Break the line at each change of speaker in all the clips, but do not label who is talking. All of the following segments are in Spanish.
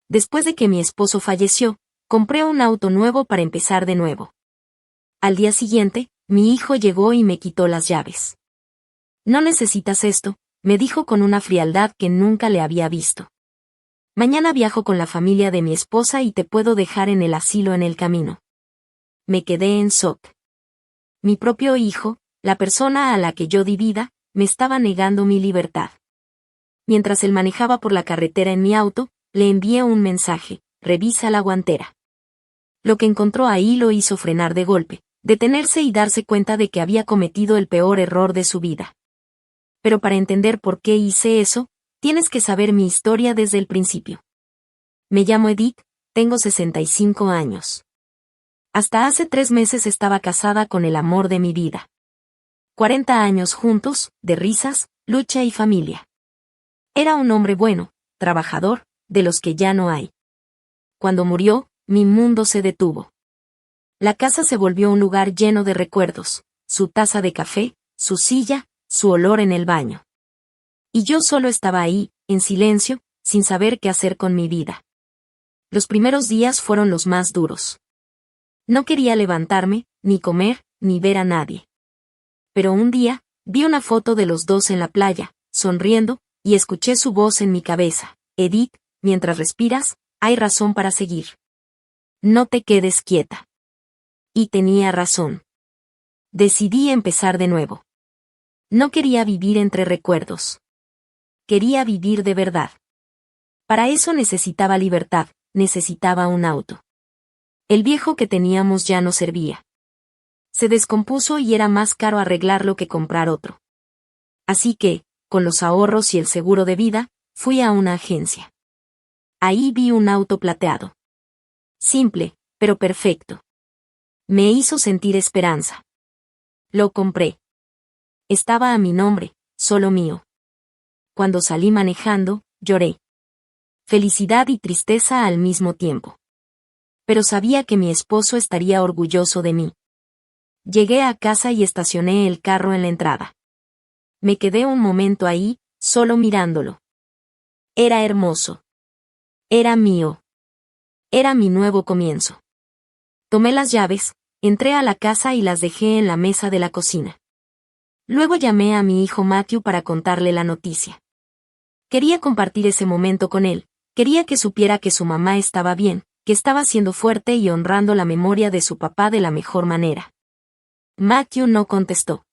Después de que mi esposo falleció, compré un auto nuevo para empezar de nuevo. Al día siguiente, mi hijo llegó y me quitó las llaves. No necesitas esto, me dijo con una frialdad que nunca le había visto. Mañana viajo con la familia de mi esposa y te puedo dejar en el asilo en el camino. Me quedé en shock. Mi propio hijo, la persona a la que yo di vida, me estaba negando mi libertad. Mientras él manejaba por la carretera en mi auto, le envié un mensaje: revisa la guantera. Lo que encontró ahí lo hizo frenar de golpe, detenerse y darse cuenta de que había cometido el peor error de su vida. Pero para entender por qué hice eso, tienes que saber mi historia desde el principio. Me llamo Edith, tengo 65 años. Hasta hace 3 meses estaba casada con el amor de mi vida. 40 años juntos, de risas, lucha y familia. Era un hombre bueno, trabajador, de los que ya no hay. Cuando murió, mi mundo se detuvo. La casa se volvió un lugar lleno de recuerdos, su taza de café, su silla, su olor en el baño. Y yo solo estaba ahí, en silencio, sin saber qué hacer con mi vida. Los primeros días fueron los más duros. No quería levantarme, ni comer, ni ver a nadie. Pero un día, vi una foto de los dos en la playa, sonriendo, y escuché su voz en mi cabeza: Edith, mientras respiras, hay razón para seguir. No te quedes quieta. Y tenía razón. Decidí empezar de nuevo. No quería vivir entre recuerdos. Quería vivir de verdad. Para eso necesitaba libertad, necesitaba un auto. El viejo que teníamos ya no servía. Se descompuso y era más caro arreglarlo que comprar otro. Así que, con los ahorros y el seguro de vida, fui a una agencia. Ahí vi un auto plateado. Simple, pero perfecto. Me hizo sentir esperanza. Lo compré. Estaba a mi nombre, solo mío. Cuando salí manejando, lloré. Felicidad y tristeza al mismo tiempo. Pero sabía que mi esposo estaría orgulloso de mí. Llegué a casa y estacioné el carro en la entrada. Me quedé un momento ahí, solo mirándolo. Era hermoso. Era mío. Era mi nuevo comienzo. Tomé las llaves, entré a la casa y las dejé en la mesa de la cocina. Luego llamé a mi hijo Matthew para contarle la noticia. Quería compartir ese momento con él, quería que supiera que su mamá estaba bien, que estaba siendo fuerte y honrando la memoria de su papá de la mejor manera. Matthew no contestó.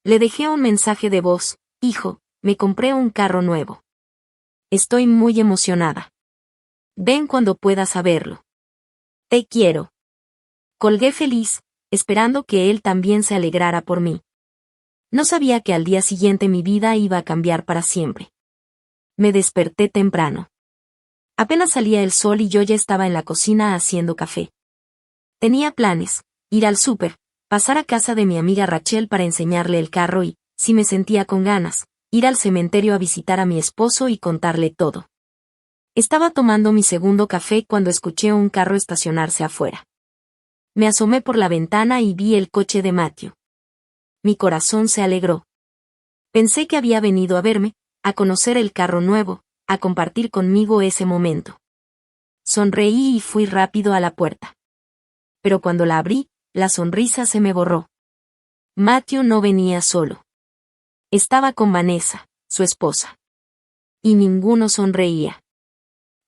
Le dejé un mensaje de voz: hijo, me compré un carro nuevo. Estoy muy emocionada. Ven cuando puedas saberlo. Te quiero. Colgué feliz, esperando que él también se alegrara por mí. No sabía que al día siguiente mi vida iba a cambiar para siempre. Me desperté temprano. Apenas salía el sol y yo ya estaba en la cocina haciendo café. Tenía planes: ir al súper, pasar a casa de mi amiga Rachel para enseñarle el carro y, si me sentía con ganas, ir al cementerio a visitar a mi esposo y contarle todo. Estaba tomando mi segundo café cuando escuché un carro estacionarse afuera. Me asomé por la ventana y vi el coche de Matthew. Mi corazón se alegró. Pensé que había venido a verme, a conocer el carro nuevo, a compartir conmigo ese momento. Sonreí y fui rápido a la puerta. Pero cuando la abrí, la sonrisa se me borró. Matthew no venía solo. Estaba con Vanessa, su esposa. Y ninguno sonreía.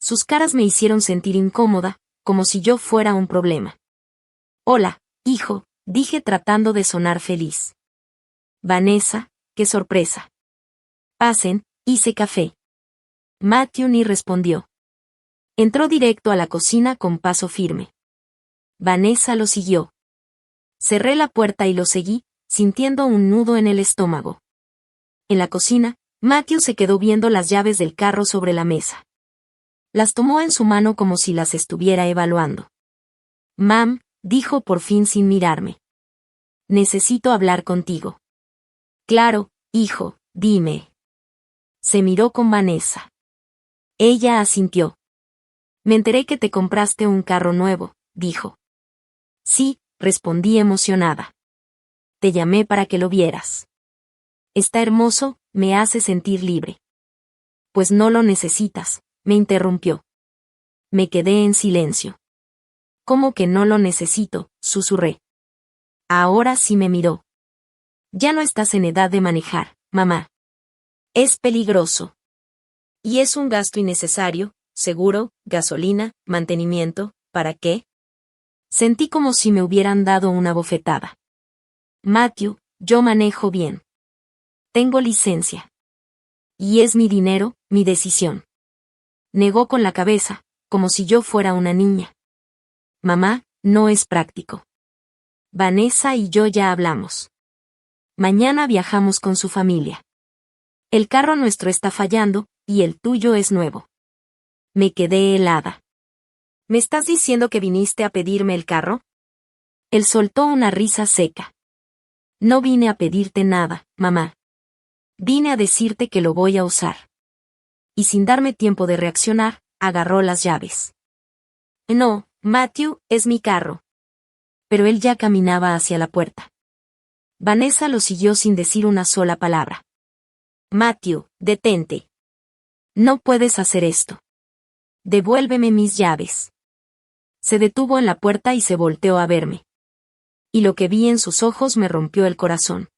Sus caras me hicieron sentir incómoda, como si yo fuera un problema. Hola, hijo, dije tratando de sonar feliz. Vanessa, qué sorpresa. Pasen, hice café. Matthew ni respondió. Entró directo a la cocina con paso firme. Vanessa lo siguió. Cerré la puerta y lo seguí, sintiendo un nudo en el estómago. En la cocina, Matthew se quedó viendo las llaves del carro sobre la mesa. Las tomó en su mano como si las estuviera evaluando. Mam, dijo por fin sin mirarme. Necesito hablar contigo. Claro, hijo, dime. Se miró con Vanessa. Ella asintió. Me enteré que te compraste un carro nuevo, dijo. Sí, respondí emocionada. Te llamé para que lo vieras. Está hermoso, me hace sentir libre. Pues no lo necesitas, me interrumpió. Me quedé en silencio. ¿Cómo que no lo necesito?, susurré. Ahora sí me miró. Ya no estás en edad de manejar, mamá. Es peligroso. Y es un gasto innecesario, seguro, gasolina, mantenimiento, ¿para qué? Sentí como si me hubieran dado una bofetada. Matthew, yo manejo bien. Tengo licencia. Y es mi dinero, mi decisión. Negó con la cabeza, como si yo fuera una niña. Mamá, no es práctico. Vanessa y yo ya hablamos. Mañana viajamos con su familia. El carro nuestro está fallando, y el tuyo es nuevo. Me quedé helada. ¿Me estás diciendo que viniste a pedirme el carro? Él soltó una risa seca. No vine a pedirte nada, mamá. Vine a decirte que lo voy a usar. Y sin darme tiempo de reaccionar, agarró las llaves. No, Matthew, es mi carro. Pero él ya caminaba hacia la puerta. Vanessa lo siguió sin decir una sola palabra. Matthew, detente. No puedes hacer esto. Devuélveme mis llaves. Se detuvo en la puerta y se volteó a verme. Y lo que vi en sus ojos me rompió el corazón.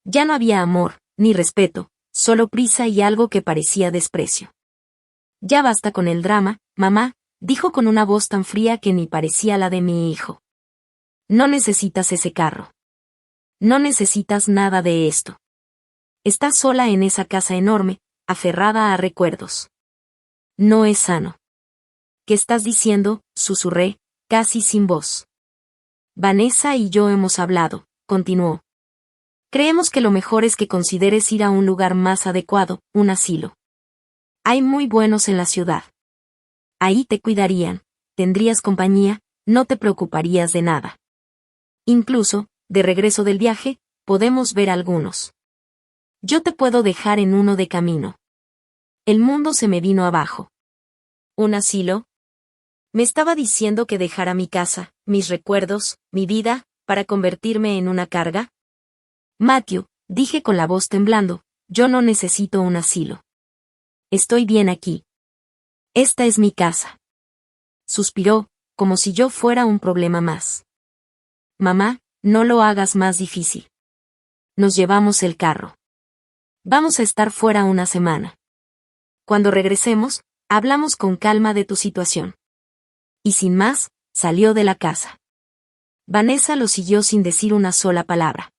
Ya no había amor, ni respeto, solo prisa y algo que parecía desprecio. Ya basta con el drama, mamá, dijo con una voz tan fría que ni parecía la de mi hijo. No necesitas ese carro. No necesitas nada de esto. Estás sola en esa casa enorme, aferrada a recuerdos. No es sano. ¿Qué estás diciendo?, susurré, casi sin voz. Vanessa y yo hemos hablado, continuó. Creemos que lo mejor es que consideres ir a un lugar más adecuado, un asilo. Hay muy buenos en la ciudad. Ahí te cuidarían, tendrías compañía, no te preocuparías de nada. Incluso, de regreso del viaje, podemos ver algunos. Yo te puedo dejar en uno de camino. El mundo se me vino abajo. ¿Un asilo? Me estaba diciendo que dejara mi casa, mis recuerdos, mi vida, para convertirme en una carga. Matthew, dije con la voz temblando, yo no necesito un asilo. Estoy bien aquí. Esta es mi casa. Suspiró, como si yo fuera un problema más. Mamá, no lo hagas más difícil. Nos llevamos el carro. Vamos a estar fuera una semana. Cuando regresemos, hablamos con calma de tu situación. Y sin más, salió de la casa. Vanessa lo siguió sin decir una sola palabra.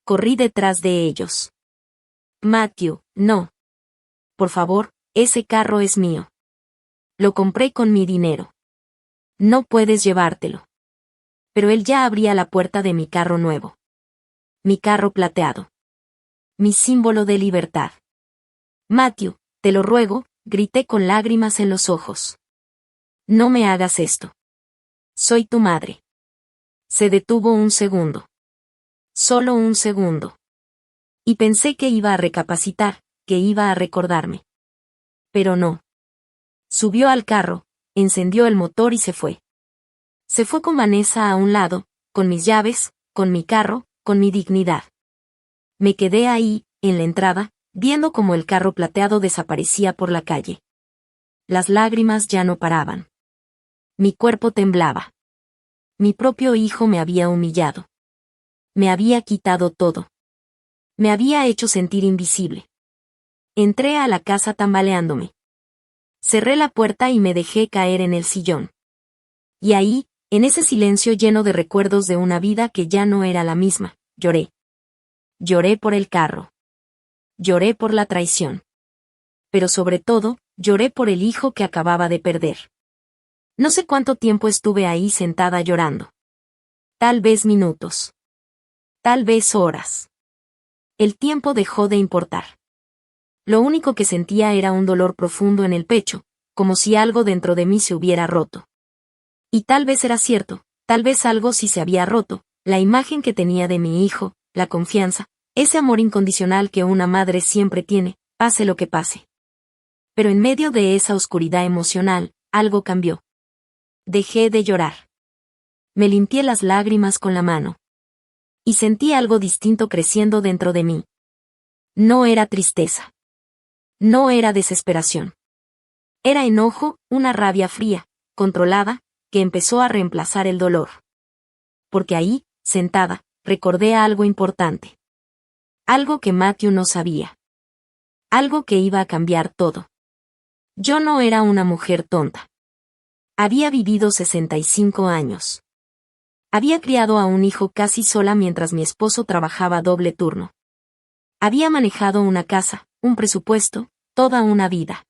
Corrí detrás de ellos. Matthew, no. Por favor, ese carro es mío. Lo compré con mi dinero. No puedes llevártelo. Pero él ya abría la puerta de mi carro nuevo. Mi carro plateado. Mi símbolo de libertad. Matthew, te lo ruego, grité con lágrimas en los ojos. No me hagas esto. Soy tu madre. Se detuvo un segundo. Solo un segundo. Y pensé que iba a recapacitar, que iba a recordarme. Pero no. Subió al carro, encendió el motor y se fue. Se fue con Vanessa a un lado, con mis llaves, con mi carro, con mi dignidad. Me quedé ahí, en la entrada, viendo cómo el carro plateado desaparecía por la calle. Las lágrimas ya no paraban. Mi cuerpo temblaba. Mi propio hijo me había humillado. Me había quitado todo. Me había hecho sentir invisible. Entré a la casa tambaleándome. Cerré la puerta y me dejé caer en el sillón. Y ahí, en ese silencio lleno de recuerdos de una vida que ya no era la misma, lloré. Lloré por el carro. Lloré por la traición. Pero sobre todo, lloré por el hijo que acababa de perder. No sé cuánto tiempo estuve ahí sentada llorando. Tal vez minutos. Tal vez horas. El tiempo dejó de importar. Lo único que sentía era un dolor profundo en el pecho, como si algo dentro de mí se hubiera roto. Y tal vez era cierto, tal vez algo sí se había roto, la imagen que tenía de mi hijo, la confianza, ese amor incondicional que una madre siempre tiene, pase lo que pase. Pero en medio de esa oscuridad emocional, algo cambió. Dejé de llorar. Me limpié las lágrimas con la mano. Y sentí algo distinto creciendo dentro de mí. No era tristeza. No era desesperación. Era enojo, una rabia fría, controlada, que empezó a reemplazar el dolor. Porque ahí, sentada, recordé algo importante. Algo que Matthew no sabía. Algo que iba a cambiar todo. Yo no era una mujer tonta. Había vivido 65 años. Había criado a un hijo casi sola mientras mi esposo trabajaba doble turno. Había manejado una casa, un presupuesto, toda una vida.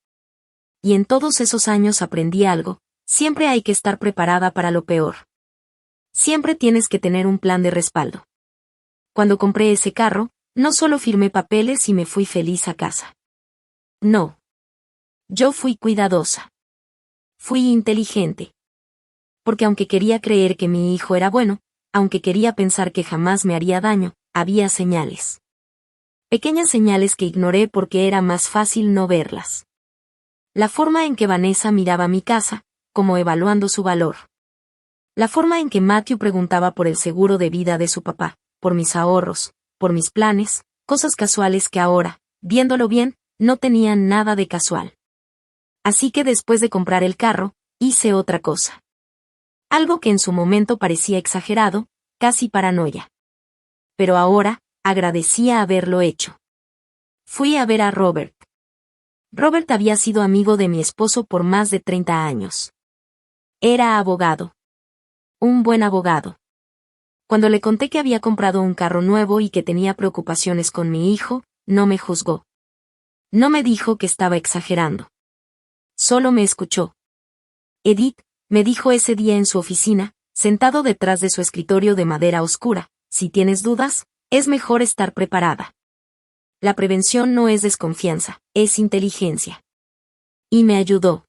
Y en todos esos años aprendí algo: siempre hay que estar preparada para lo peor. Siempre tienes que tener un plan de respaldo. Cuando compré ese carro, no solo firmé papeles y me fui feliz a casa. No. Yo fui cuidadosa. Fui inteligente. Porque aunque quería creer que mi hijo era bueno, aunque quería pensar que jamás me haría daño, había señales. Pequeñas señales que ignoré porque era más fácil no verlas. La forma en que Vanessa miraba mi casa, como evaluando su valor. La forma en que Matthew preguntaba por el seguro de vida de su papá, por mis ahorros, por mis planes, cosas casuales que ahora, viéndolo bien, no tenían nada de casual. Así que después de comprar el carro, hice otra cosa. Algo que en su momento parecía exagerado, casi paranoia. Pero ahora, agradecía haberlo hecho. Fui a ver a Robert. Robert había sido amigo de mi esposo por más de 30 años. Era abogado. Un buen abogado. Cuando le conté que había comprado un carro nuevo y que tenía preocupaciones con mi hijo, no me juzgó. No me dijo que estaba exagerando. Solo me escuchó. Edith, me dijo ese día en su oficina, sentado detrás de su escritorio de madera oscura, si tienes dudas, es mejor estar preparada. La prevención no es desconfianza, es inteligencia. Y me ayudó.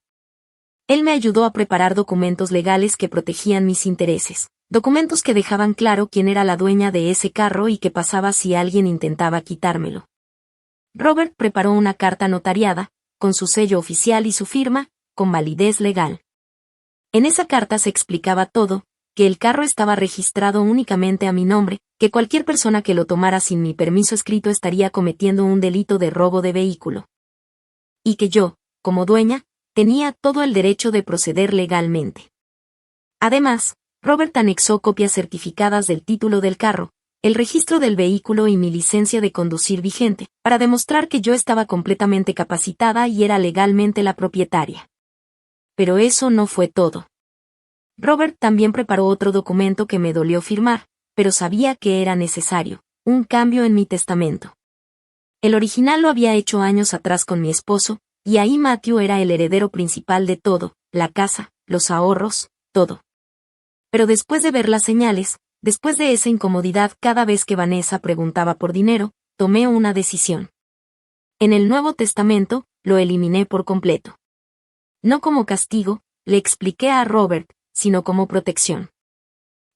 Él me ayudó a preparar documentos legales que protegían mis intereses, documentos que dejaban claro quién era la dueña de ese carro y qué pasaba si alguien intentaba quitármelo. Robert preparó una carta notariada, con su sello oficial y su firma, con validez legal. En esa carta se explicaba todo, que el carro estaba registrado únicamente a mi nombre, que cualquier persona que lo tomara sin mi permiso escrito estaría cometiendo un delito de robo de vehículo. Y que yo, como dueña, tenía todo el derecho de proceder legalmente. Además, Robert anexó copias certificadas del título del carro, el registro del vehículo y mi licencia de conducir vigente, para demostrar que yo estaba completamente capacitada y era legalmente la propietaria. Pero eso no fue todo. Robert también preparó otro documento que me dolió firmar, pero sabía que era necesario: un cambio en mi testamento. El original lo había hecho años atrás con mi esposo, y ahí Matthew era el heredero principal de todo, la casa, los ahorros, todo. Pero después de ver las señales, después de esa incomodidad cada vez que Vanessa preguntaba por dinero, tomé una decisión. En el Nuevo Testamento, lo eliminé por completo. No como castigo, le expliqué a Robert, sino como protección.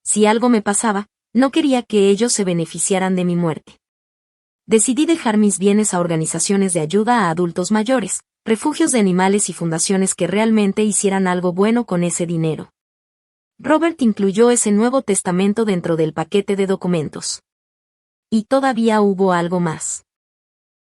Si algo me pasaba, no quería que ellos se beneficiaran de mi muerte. Decidí dejar mis bienes a organizaciones de ayuda a adultos mayores, refugios de animales y fundaciones que realmente hicieran algo bueno con ese dinero. Robert incluyó ese Nuevo Testamento dentro del paquete de documentos. Y todavía hubo algo más.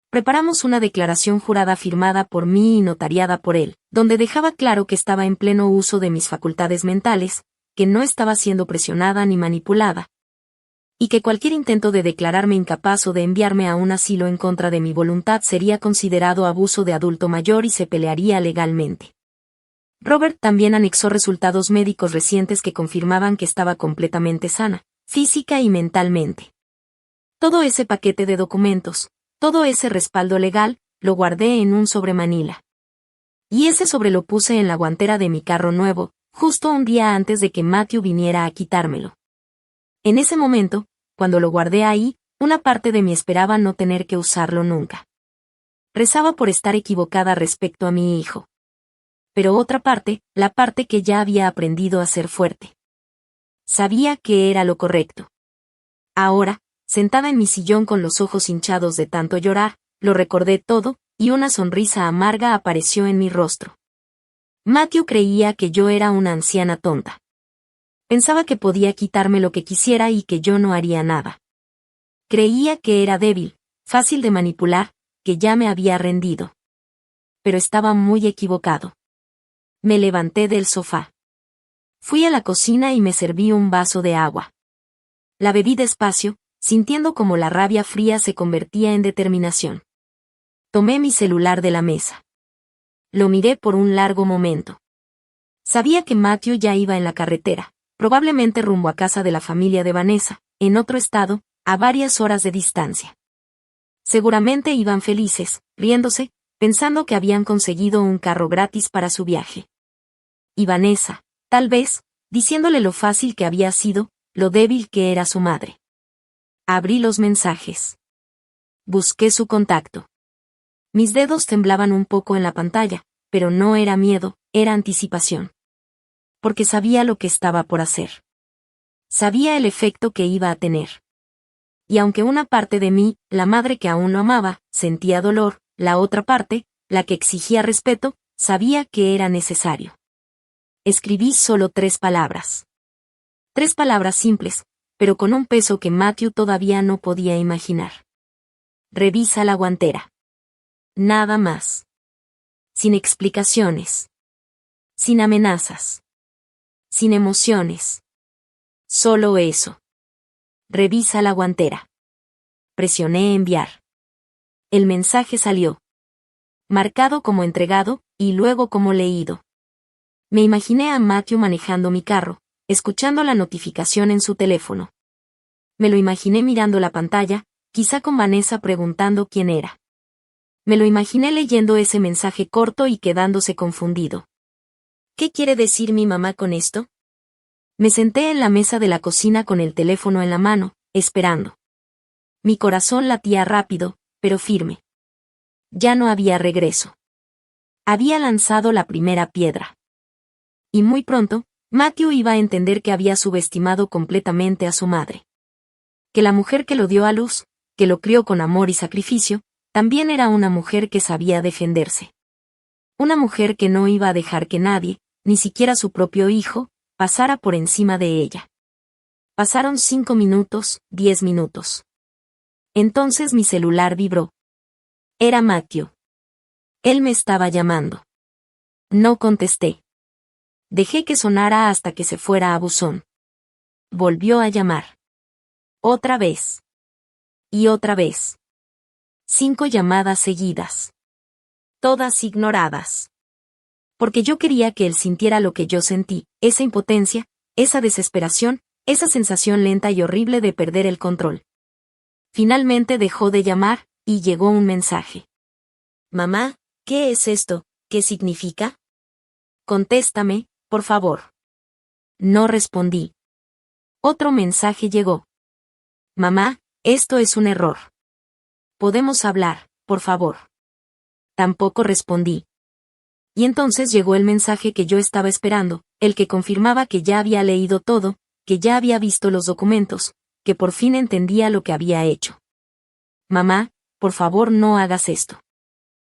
Preparamos una declaración jurada firmada por mí y notariada por él, donde dejaba claro que estaba en pleno uso de mis facultades mentales, que no estaba siendo presionada ni manipulada, y que cualquier intento de declararme incapaz o de enviarme a un asilo en contra de mi voluntad sería considerado abuso de adulto mayor y se pelearía legalmente. Robert también anexó resultados médicos recientes que confirmaban que estaba completamente sana, física y mentalmente. Todo ese paquete de documentos, todo ese respaldo legal, lo guardé en un sobremanila. Y ese sobre lo puse en la guantera de mi carro nuevo, justo un día antes de que Matthew viniera a quitármelo. En ese momento, cuando lo guardé ahí, una parte de mí esperaba no tener que usarlo nunca. Rezaba por estar equivocada respecto a mi hijo. Pero otra parte, la parte que ya había aprendido a ser fuerte. Sabía que era lo correcto. Ahora, sentada en mi sillón con los ojos hinchados de tanto llorar, lo recordé todo, y una sonrisa amarga apareció en mi rostro. Matthew creía que yo era una anciana tonta. Pensaba que podía quitarme lo que quisiera y que yo no haría nada. Creía que era débil, fácil de manipular, que ya me había rendido. Pero estaba muy equivocado. Me levanté del sofá. Fui a la cocina y me serví un vaso de agua. La bebí despacio, sintiendo como la rabia fría se convertía en determinación. Tomé mi celular de la mesa. Lo miré por un largo momento. Sabía que Matthew ya iba en la carretera, probablemente rumbo a casa de la familia de Vanessa, en otro estado, a varias horas de distancia. Seguramente iban felices, riéndose, pensando que habían conseguido un carro gratis para su viaje. Y Vanessa, tal vez, diciéndole lo fácil que había sido, lo débil que era su madre. Abrí los mensajes. Busqué su contacto. Mis dedos temblaban un poco en la pantalla, pero no era miedo, era anticipación. Porque sabía lo que estaba por hacer. Sabía el efecto que iba a tener. Y aunque una parte de mí, la madre que aún lo amaba, sentía dolor, la otra parte, la que exigía respeto, sabía que era necesario. Escribí solo 3 palabras. 3 palabras simples, pero con un peso que Matthew todavía no podía imaginar. Revisa la guantera. Nada más. Sin explicaciones. Sin amenazas. Sin emociones. Solo eso. Revisa la guantera. Presioné enviar. El mensaje salió. Marcado como entregado, y luego como leído. Me imaginé a Matthew manejando mi carro, escuchando la notificación en su teléfono. Me lo imaginé mirando la pantalla, quizá con Vanessa preguntando quién era. Me lo imaginé leyendo ese mensaje corto y quedándose confundido. ¿Qué quiere decir mi mamá con esto? Me senté en la mesa de la cocina con el teléfono en la mano, esperando. Mi corazón latía rápido, pero firme. Ya no había regreso. Había lanzado la primera piedra. Y muy pronto, Matthew iba a entender que había subestimado completamente a su madre. Que la mujer que lo dio a luz, que lo crió con amor y sacrificio, también era una mujer que sabía defenderse. Una mujer que no iba a dejar que nadie, ni siquiera su propio hijo, pasara por encima de ella. Pasaron 5 minutos, 10 minutos. Entonces mi celular vibró. Era Matthew. Él me estaba llamando. No contesté. Dejé que sonara hasta que se fuera a buzón. Volvió a llamar. Otra vez. Y otra vez. 5 llamadas seguidas. Todas ignoradas. Porque yo quería que él sintiera lo que yo sentí, esa impotencia, esa desesperación, esa sensación lenta y horrible de perder el control. Finalmente dejó de llamar, y llegó un mensaje. Mamá, ¿qué es esto? ¿Qué significa? Contéstame, por favor. No respondí. Otro mensaje llegó. Mamá, esto es un error. ¿Podemos hablar, por favor? Tampoco respondí. Y entonces llegó el mensaje que yo estaba esperando, el que confirmaba que ya había leído todo, que ya había visto los documentos, que por fin entendía lo que había hecho. Mamá, por favor no hagas esto.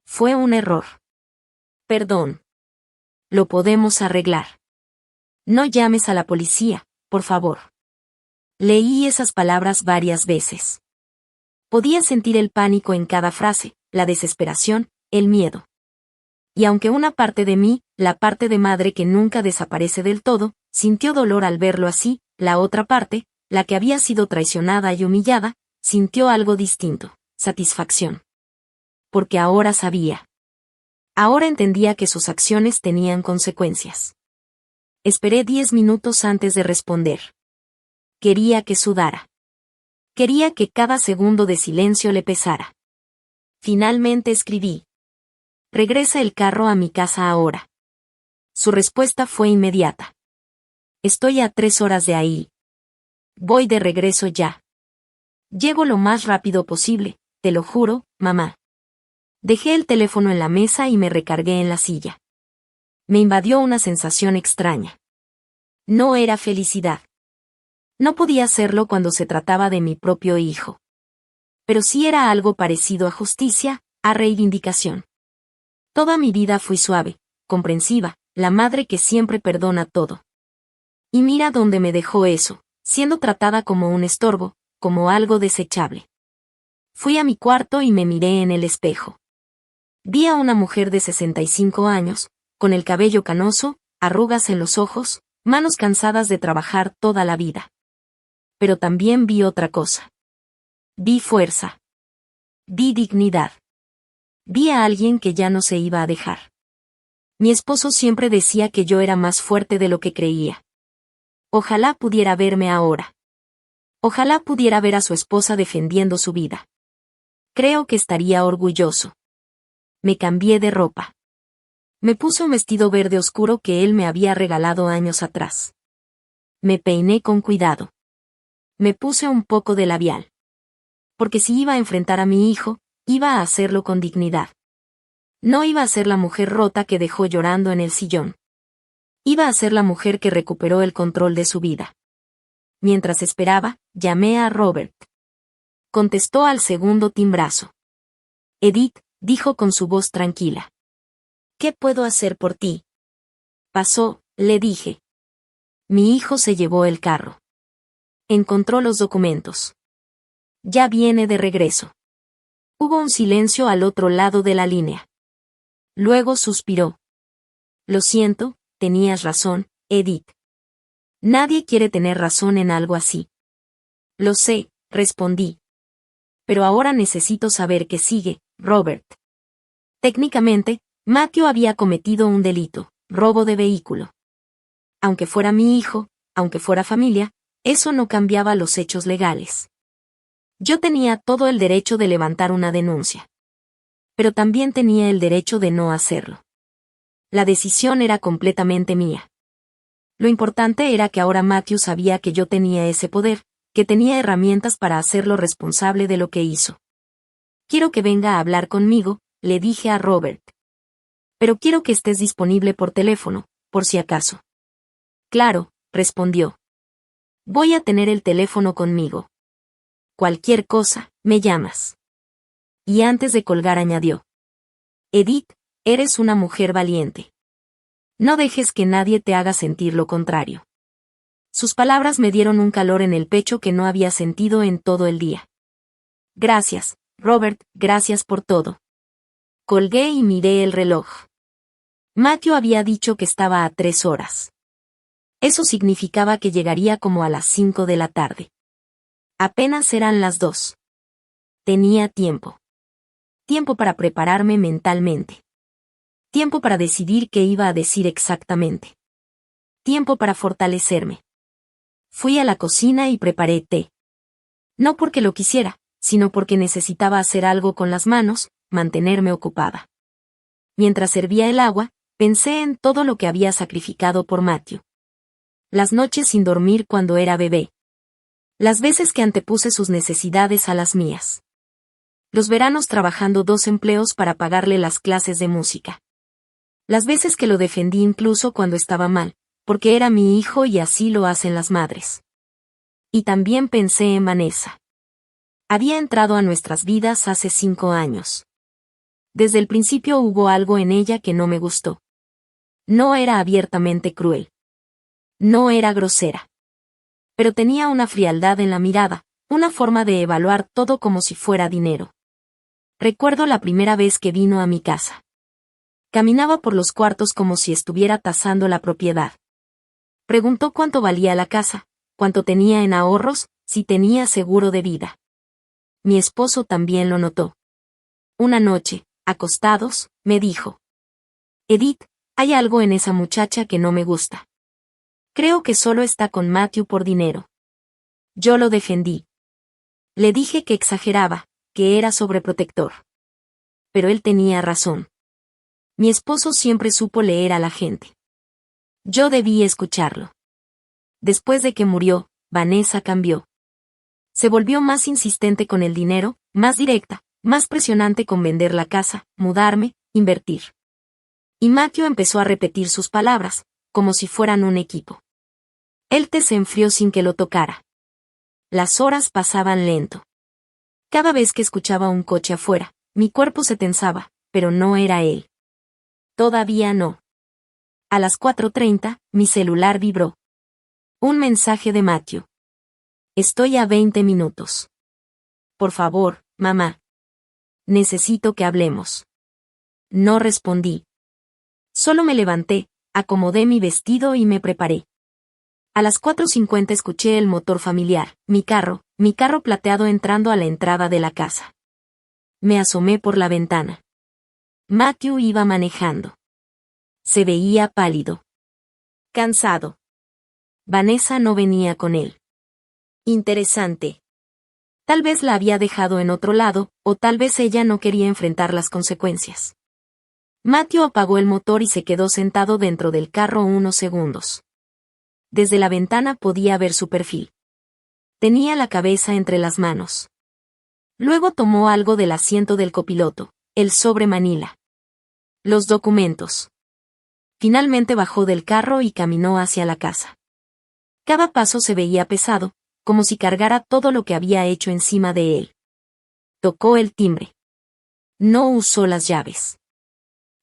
Fue un error. Perdón. Lo podemos arreglar. No llames a la policía, por favor. Leí esas palabras varias veces. Podía sentir el pánico en cada frase, la desesperación, el miedo. Y aunque una parte de mí, la parte de madre que nunca desaparece del todo, sintió dolor al verlo así, la otra parte, la que había sido traicionada y humillada, sintió algo distinto, satisfacción. Porque ahora sabía. Ahora entendía que sus acciones tenían consecuencias. Esperé 10 minutos antes de responder. Quería que sudara. Quería que cada segundo de silencio le pesara. Finalmente escribí. Regresa el carro a mi casa ahora. Su respuesta fue inmediata. Estoy a 3 horas de ahí. Voy de regreso ya. Llego lo más rápido posible, te lo juro, mamá. Dejé el teléfono en la mesa y me recargué en la silla. Me invadió una sensación extraña. No era felicidad. No podía serlo cuando se trataba de mi propio hijo. Pero sí era algo parecido a justicia, a reivindicación. Toda mi vida fui suave, comprensiva, la madre que siempre perdona todo. Y mira dónde me dejó eso, siendo tratada como un estorbo, como algo desechable. Fui a mi cuarto y me miré en el espejo. Vi a una mujer de 65 años, con el cabello canoso, arrugas en los ojos, manos cansadas de trabajar toda la vida. Pero también vi otra cosa. Vi fuerza. Vi dignidad. Vi a alguien que ya no se iba a dejar. Mi esposo siempre decía que yo era más fuerte de lo que creía. Ojalá pudiera verme ahora. Ojalá pudiera ver a su esposa defendiendo su vida. Creo que estaría orgulloso. Me cambié de ropa. Me puse un vestido verde oscuro que él me había regalado años atrás. Me peiné con cuidado. Me puse un poco de labial. Porque si iba a enfrentar a mi hijo, iba a hacerlo con dignidad. No iba a ser la mujer rota que dejó llorando en el sillón. Iba a ser la mujer que recuperó el control de su vida. Mientras esperaba, llamé a Robert. Contestó al segundo timbrazo. Edith, dijo con su voz tranquila. ¿Qué puedo hacer por ti? Pasó, le dije. Mi hijo se llevó el carro. Encontró los documentos. Ya viene de regreso. Hubo un silencio al otro lado de la línea. Luego suspiró. Lo siento, tenías razón, Edith. Nadie quiere tener razón en algo así. Lo sé, respondí. Pero ahora necesito saber qué sigue, Robert. Técnicamente, Matthew había cometido un delito, robo de vehículo. Aunque fuera mi hijo, aunque fuera familia, eso no cambiaba los hechos legales. Yo tenía todo el derecho de levantar una denuncia. Pero también tenía el derecho de no hacerlo. La decisión era completamente mía. Lo importante era que ahora Matthew sabía que yo tenía ese poder, que tenía herramientas para hacerlo responsable de lo que hizo. Quiero que venga a hablar conmigo, le dije a Robert. Pero quiero que estés disponible por teléfono, por si acaso. Claro, respondió. Voy a tener el teléfono conmigo. Cualquier cosa, me llamas. Y antes de colgar añadió. Edith, eres una mujer valiente. No dejes que nadie te haga sentir lo contrario. Sus palabras me dieron un calor en el pecho que no había sentido en todo el día. Gracias, Robert, gracias por todo. Colgué y miré el reloj. Matthew había dicho que estaba a 3 horas. Eso significaba que llegaría como a las 5 de la tarde. Apenas eran las 2. Tenía tiempo. Tiempo para prepararme mentalmente. Tiempo para decidir qué iba a decir exactamente. Tiempo para fortalecerme. Fui a la cocina y preparé té. No porque lo quisiera, sino porque necesitaba hacer algo con las manos, mantenerme ocupada. Mientras servía el agua, pensé en todo lo que había sacrificado por Matthew. Las noches sin dormir cuando era bebé. Las veces que antepuse sus necesidades a las mías. Los veranos trabajando 2 empleos para pagarle las clases de música. Las veces que lo defendí incluso cuando estaba mal, porque era mi hijo y así lo hacen las madres. Y también pensé en Vanessa. Había entrado a nuestras vidas hace 5 años. Desde el principio hubo algo en ella que no me gustó. No era abiertamente cruel. No era grosera. Pero tenía una frialdad en la mirada, una forma de evaluar todo como si fuera dinero. Recuerdo la primera vez que vino a mi casa. Caminaba por los cuartos como si estuviera tasando la propiedad. Preguntó cuánto valía la casa, cuánto tenía en ahorros, si tenía seguro de vida. Mi esposo también lo notó. Una noche, acostados, me dijo. Edith, hay algo en esa muchacha que no me gusta. Creo que solo está con Matthew por dinero. Yo lo defendí. Le dije que exageraba, que era sobreprotector. Pero él tenía razón. Mi esposo siempre supo leer a la gente. Yo debí escucharlo. Después de que murió, Vanessa cambió. Se volvió más insistente con el dinero, más directa, más presionante con vender la casa, mudarme, invertir. Y Matthew empezó a repetir sus palabras, como si fueran un equipo. El té se enfrió sin que lo tocara. Las horas pasaban lento. Cada vez que escuchaba un coche afuera, mi cuerpo se tensaba, pero no era él. Todavía no. A las 4:30, mi celular vibró. Un mensaje de Matthew. Estoy a 20 minutos. Por favor, mamá. Necesito que hablemos. No respondí. Solo me levanté, acomodé mi vestido y me preparé. A las 4:50 escuché el motor familiar, mi carro plateado entrando a la entrada de la casa. Me asomé por la ventana. Matthew iba manejando. Se veía pálido. Cansado. Vanessa no venía con él. Interesante. Tal vez la había dejado en otro lado, o tal vez ella no quería enfrentar las consecuencias. Matthew apagó el motor y se quedó sentado dentro del carro unos segundos. Desde la ventana podía ver su perfil. Tenía la cabeza entre las manos. Luego tomó algo del asiento del copiloto, el sobre Manila. Los documentos. Finalmente bajó del carro y caminó hacia la casa. Cada paso se veía pesado, como si cargara todo lo que había hecho encima de él. Tocó el timbre. No usó las llaves.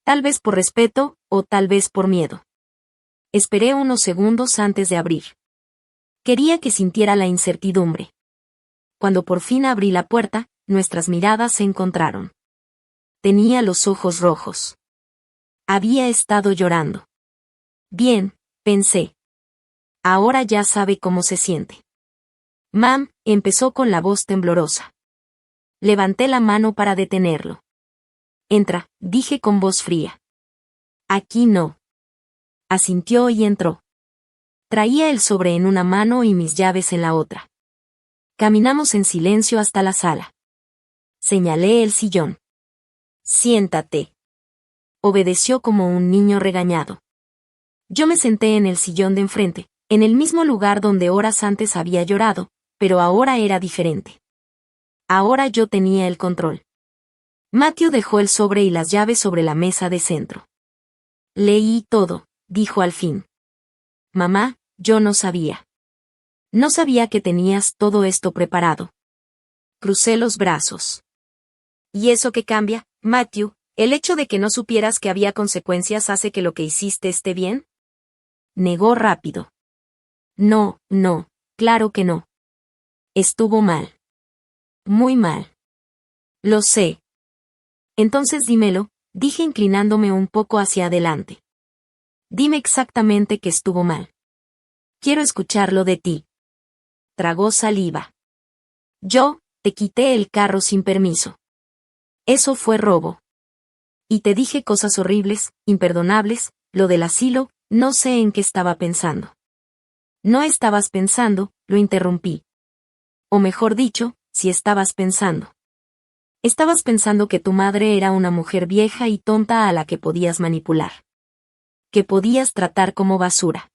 Tal vez por respeto, o tal vez por miedo. Esperé unos segundos antes de abrir. Quería que sintiera la incertidumbre. Cuando por fin abrí la puerta, nuestras miradas se encontraron. Tenía los ojos rojos. Había estado llorando. Bien, pensé. Ahora ya sabe cómo se siente. Mam, empezó con la voz temblorosa. Levanté la mano para detenerlo. Entra, dije con voz fría. Aquí no. Asintió y entró. Traía el sobre en una mano y mis llaves en la otra. Caminamos en silencio hasta la sala. Señalé el sillón. Siéntate. Obedeció como un niño regañado. Yo me senté en el sillón de enfrente, en el mismo lugar donde horas antes había llorado, pero ahora era diferente. Ahora yo tenía el control. Matthew dejó el sobre y las llaves sobre la mesa de centro. Leí todo, dijo al fin. Mamá, yo no sabía. No sabía que tenías todo esto preparado. Crucé los brazos. ¿Y eso qué cambia, Matthew? ¿El hecho de que no supieras que había consecuencias hace que lo que hiciste esté bien? Negó rápido. No, claro que no. Estuvo mal. Muy mal. Lo sé. Entonces dímelo, dije inclinándome un poco hacia adelante. Dime exactamente qué estuvo mal. Quiero escucharlo de ti. Tragó saliva. Yo, te quité el carro sin permiso. Eso fue robo. Y te dije cosas horribles, imperdonables, lo del asilo, no sé en qué estaba pensando. No estabas pensando, lo interrumpí. O mejor dicho, si estabas pensando. Estabas pensando que tu madre era una mujer vieja y tonta a la que podías manipular. Que podías tratar como basura.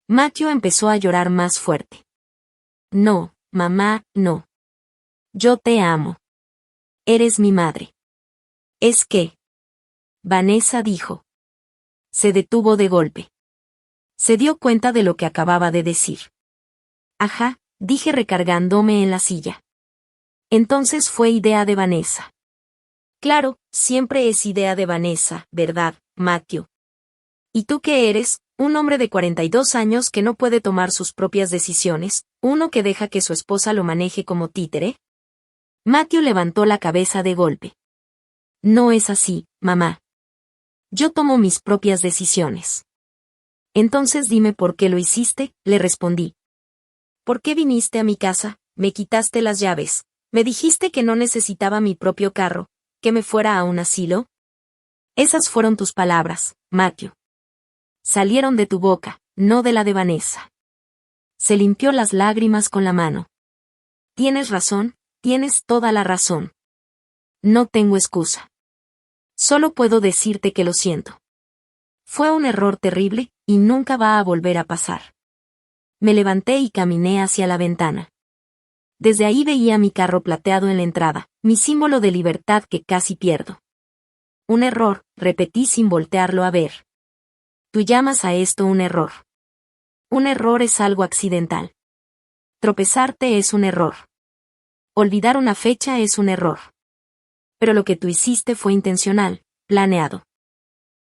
Matthew empezó a llorar más fuerte. No, mamá, no. Yo te amo. Eres mi madre. ¿Es que? Vanessa dijo. Se detuvo de golpe. Se dio cuenta de lo que acababa de decir. Ajá, dije recargándome en la silla. Entonces fue idea de Vanessa. Claro, siempre es idea de Vanessa, ¿verdad, Matthew? ¿Y tú qué eres? Un hombre de 42 años que no puede tomar sus propias decisiones, uno que deja que su esposa lo maneje como títere. Matthew levantó la cabeza de golpe. No es así, mamá. Yo tomo mis propias decisiones. Entonces dime por qué lo hiciste, le respondí. ¿Por qué viniste a mi casa? Me quitaste las llaves. Me dijiste que no necesitaba mi propio carro, que me fuera a un asilo. Esas fueron tus palabras, Matthew. Salieron de tu boca, no de la de Vanessa. Se limpió las lágrimas con la mano. Tienes razón, tienes toda la razón. No tengo excusa. Solo puedo decirte que lo siento. Fue un error terrible, y nunca va a volver a pasar. Me levanté y caminé hacia la ventana. Desde ahí veía mi carro plateado en la entrada, mi símbolo de libertad que casi pierdo. Un error, repetí sin voltearlo a ver. Tú llamas a esto un error. Un error es algo accidental. Tropezarte es un error. Olvidar una fecha es un error. Pero lo que tú hiciste fue intencional, planeado.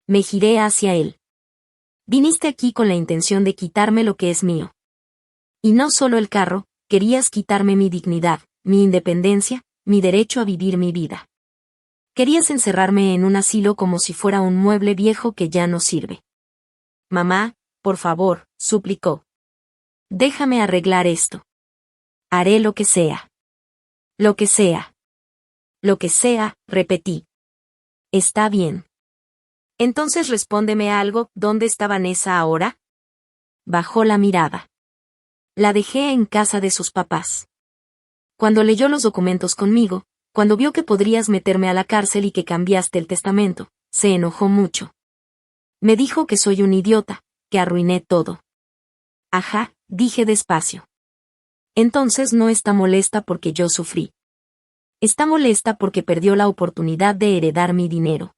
Me giré hacia él. Viniste aquí con la intención de quitarme lo que es mío. Y no solo el carro, querías quitarme mi dignidad, mi independencia, mi derecho a vivir mi vida. Querías encerrarme en un asilo como si fuera un mueble viejo que ya no sirve. Mamá, por favor, suplicó. Déjame arreglar esto. Haré lo que sea. Lo que sea. Lo que sea, repetí. Está bien. Entonces respóndeme algo, ¿dónde está Vanessa ahora? Bajó la mirada. La dejé en casa de sus papás. Cuando leyó los documentos conmigo, cuando vio que podrías meterme a la cárcel y que cambiaste el testamento, se enojó mucho. Me dijo que soy un idiota, que arruiné todo. Ajá, dije despacio. Entonces no está molesta porque yo sufrí. Está molesta porque perdió la oportunidad de heredar mi dinero.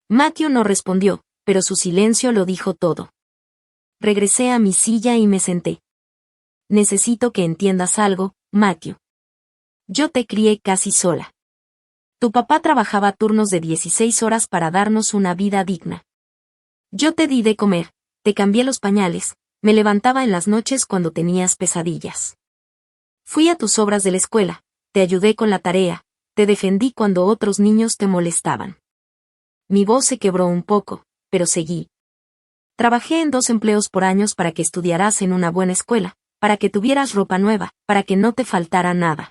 Matthew no respondió, pero su silencio lo dijo todo. Regresé a mi silla y me senté. Necesito que entiendas algo, Matthew. Yo te crié casi sola. Tu papá trabajaba turnos de 16 horas para darnos una vida digna. Yo te di de comer, te cambié los pañales, me levantaba en las noches cuando tenías pesadillas. Fui a tus obras de la escuela, te ayudé con la tarea, te defendí cuando otros niños te molestaban. Mi voz se quebró un poco, pero seguí. Trabajé en 2 empleos por años para que estudiaras en una buena escuela, para que tuvieras ropa nueva, para que no te faltara nada.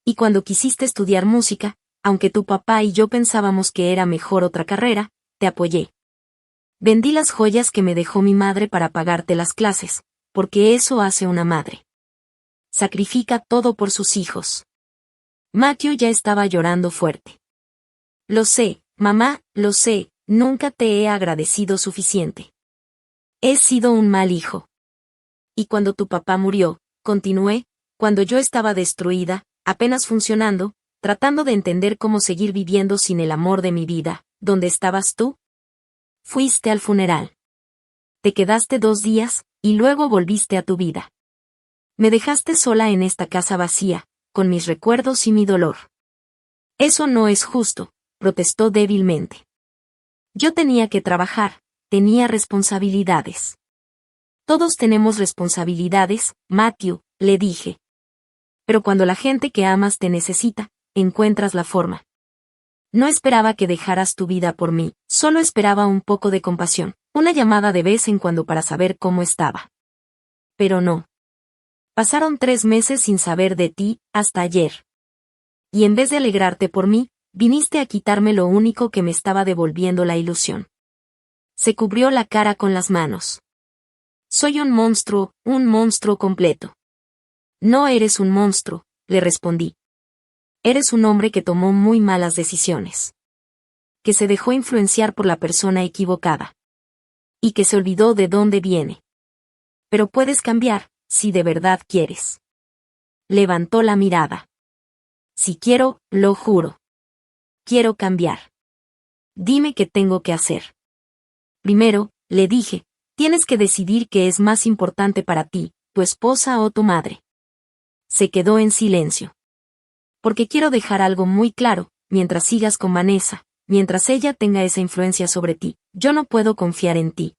Y cuando quisiste estudiar música, aunque tu papá y yo pensábamos que era mejor otra carrera, te apoyé. Vendí las joyas que me dejó mi madre para pagarte las clases, porque eso hace una madre. Sacrifica todo por sus hijos. Matthew ya estaba llorando fuerte. Lo sé, mamá, lo sé, nunca te he agradecido suficiente. He sido un mal hijo. Y cuando tu papá murió, continué, cuando yo estaba destruida, apenas funcionando, tratando de entender cómo seguir viviendo sin el amor de mi vida, ¿dónde estabas tú? Fuiste al funeral. Te quedaste 2 días, y luego volviste a tu vida. Me dejaste sola en esta casa vacía, con mis recuerdos y mi dolor. Eso no es justo, protestó débilmente. Yo tenía que trabajar, tenía responsabilidades. Todos tenemos responsabilidades, Matthew, le dije. Pero cuando la gente que amas te necesita, encuentras la forma. No esperaba que dejaras tu vida por mí, solo esperaba un poco de compasión, una llamada de vez en cuando para saber cómo estaba. Pero no. Pasaron 3 meses sin saber de ti, hasta ayer. Y en vez de alegrarte por mí, viniste a quitarme lo único que me estaba devolviendo la ilusión. Se cubrió la cara con las manos. Soy un monstruo completo. No eres un monstruo, le respondí. Eres un hombre que tomó muy malas decisiones. Que se dejó influenciar por la persona equivocada. Y que se olvidó de dónde viene. Pero puedes cambiar, si de verdad quieres. Levantó la mirada. Si quiero, lo juro. Quiero cambiar. Dime qué tengo que hacer. Primero, le dije, tienes que decidir qué es más importante para ti, tu esposa o tu madre. Se quedó en silencio. Porque quiero dejar algo muy claro, mientras sigas con Vanessa, mientras ella tenga esa influencia sobre ti, yo no puedo confiar en ti.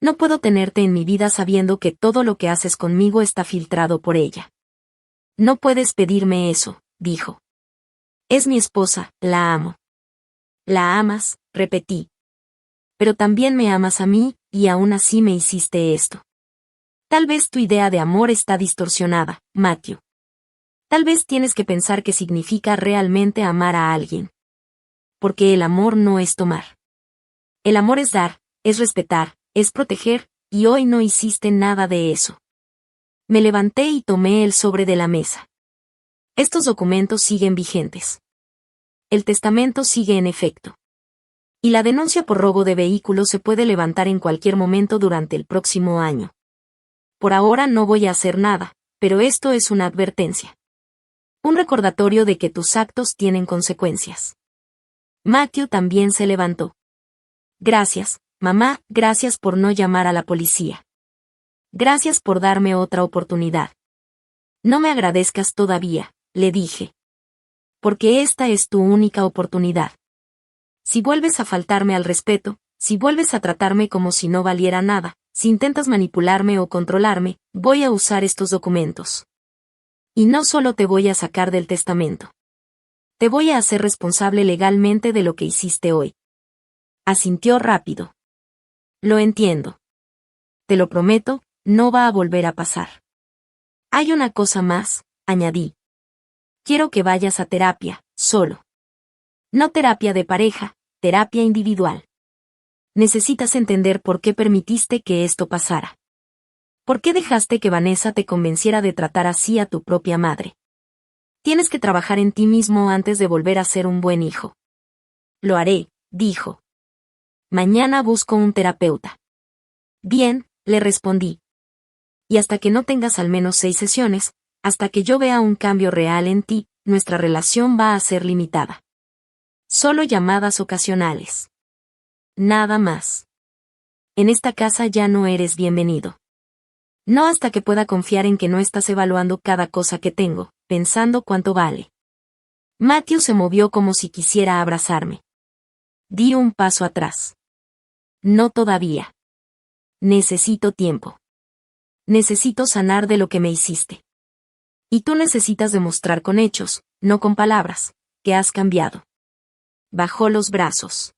No puedo tenerte en mi vida sabiendo que todo lo que haces conmigo está filtrado por ella. No puedes pedirme eso, dijo. Es mi esposa, la amo. La amas, repetí. Pero también me amas a mí, y aún así me hiciste esto. Tal vez tu idea de amor está distorsionada, Matthew. Tal vez tienes que pensar qué significa realmente amar a alguien. Porque el amor no es tomar. El amor es dar, es respetar, es proteger, y hoy no hiciste nada de eso. Me levanté y tomé el sobre de la mesa. Estos documentos siguen vigentes. El testamento sigue en efecto. Y la denuncia por robo de vehículo se puede levantar en cualquier momento durante el próximo año. Por ahora no voy a hacer nada, pero esto es una advertencia. Un recordatorio de que tus actos tienen consecuencias. Matthew también se levantó. Gracias, mamá, gracias por no llamar a la policía. Gracias por darme otra oportunidad. No me agradezcas todavía, le dije. Porque esta es tu única oportunidad. Si vuelves a faltarme al respeto, si vuelves a tratarme como si no valiera nada, si intentas manipularme o controlarme, voy a usar estos documentos. Y no solo te voy a sacar del testamento. Te voy a hacer responsable legalmente de lo que hiciste hoy. Asintió rápido. Lo entiendo. Te lo prometo, no va a volver a pasar. Hay una cosa más, añadí. Quiero que vayas a terapia, solo. No terapia de pareja, terapia individual. Necesitas entender por qué permitiste que esto pasara. ¿Por qué dejaste que Vanessa te convenciera de tratar así a tu propia madre? Tienes que trabajar en ti mismo antes de volver a ser un buen hijo. Lo haré, dijo. Mañana busco un terapeuta. Bien, le respondí. Y hasta que no tengas al menos 6 sesiones, hasta que yo vea un cambio real en ti, nuestra relación va a ser limitada. Solo llamadas ocasionales. Nada más. En esta casa ya no eres bienvenido. No hasta que pueda confiar en que no estás evaluando cada cosa que tengo, pensando cuánto vale. Matthew se movió como si quisiera abrazarme. Di un paso atrás. No todavía. Necesito tiempo. Necesito sanar de lo que me hiciste. Y tú necesitas demostrar con hechos, no con palabras, que has cambiado. Bajó los brazos.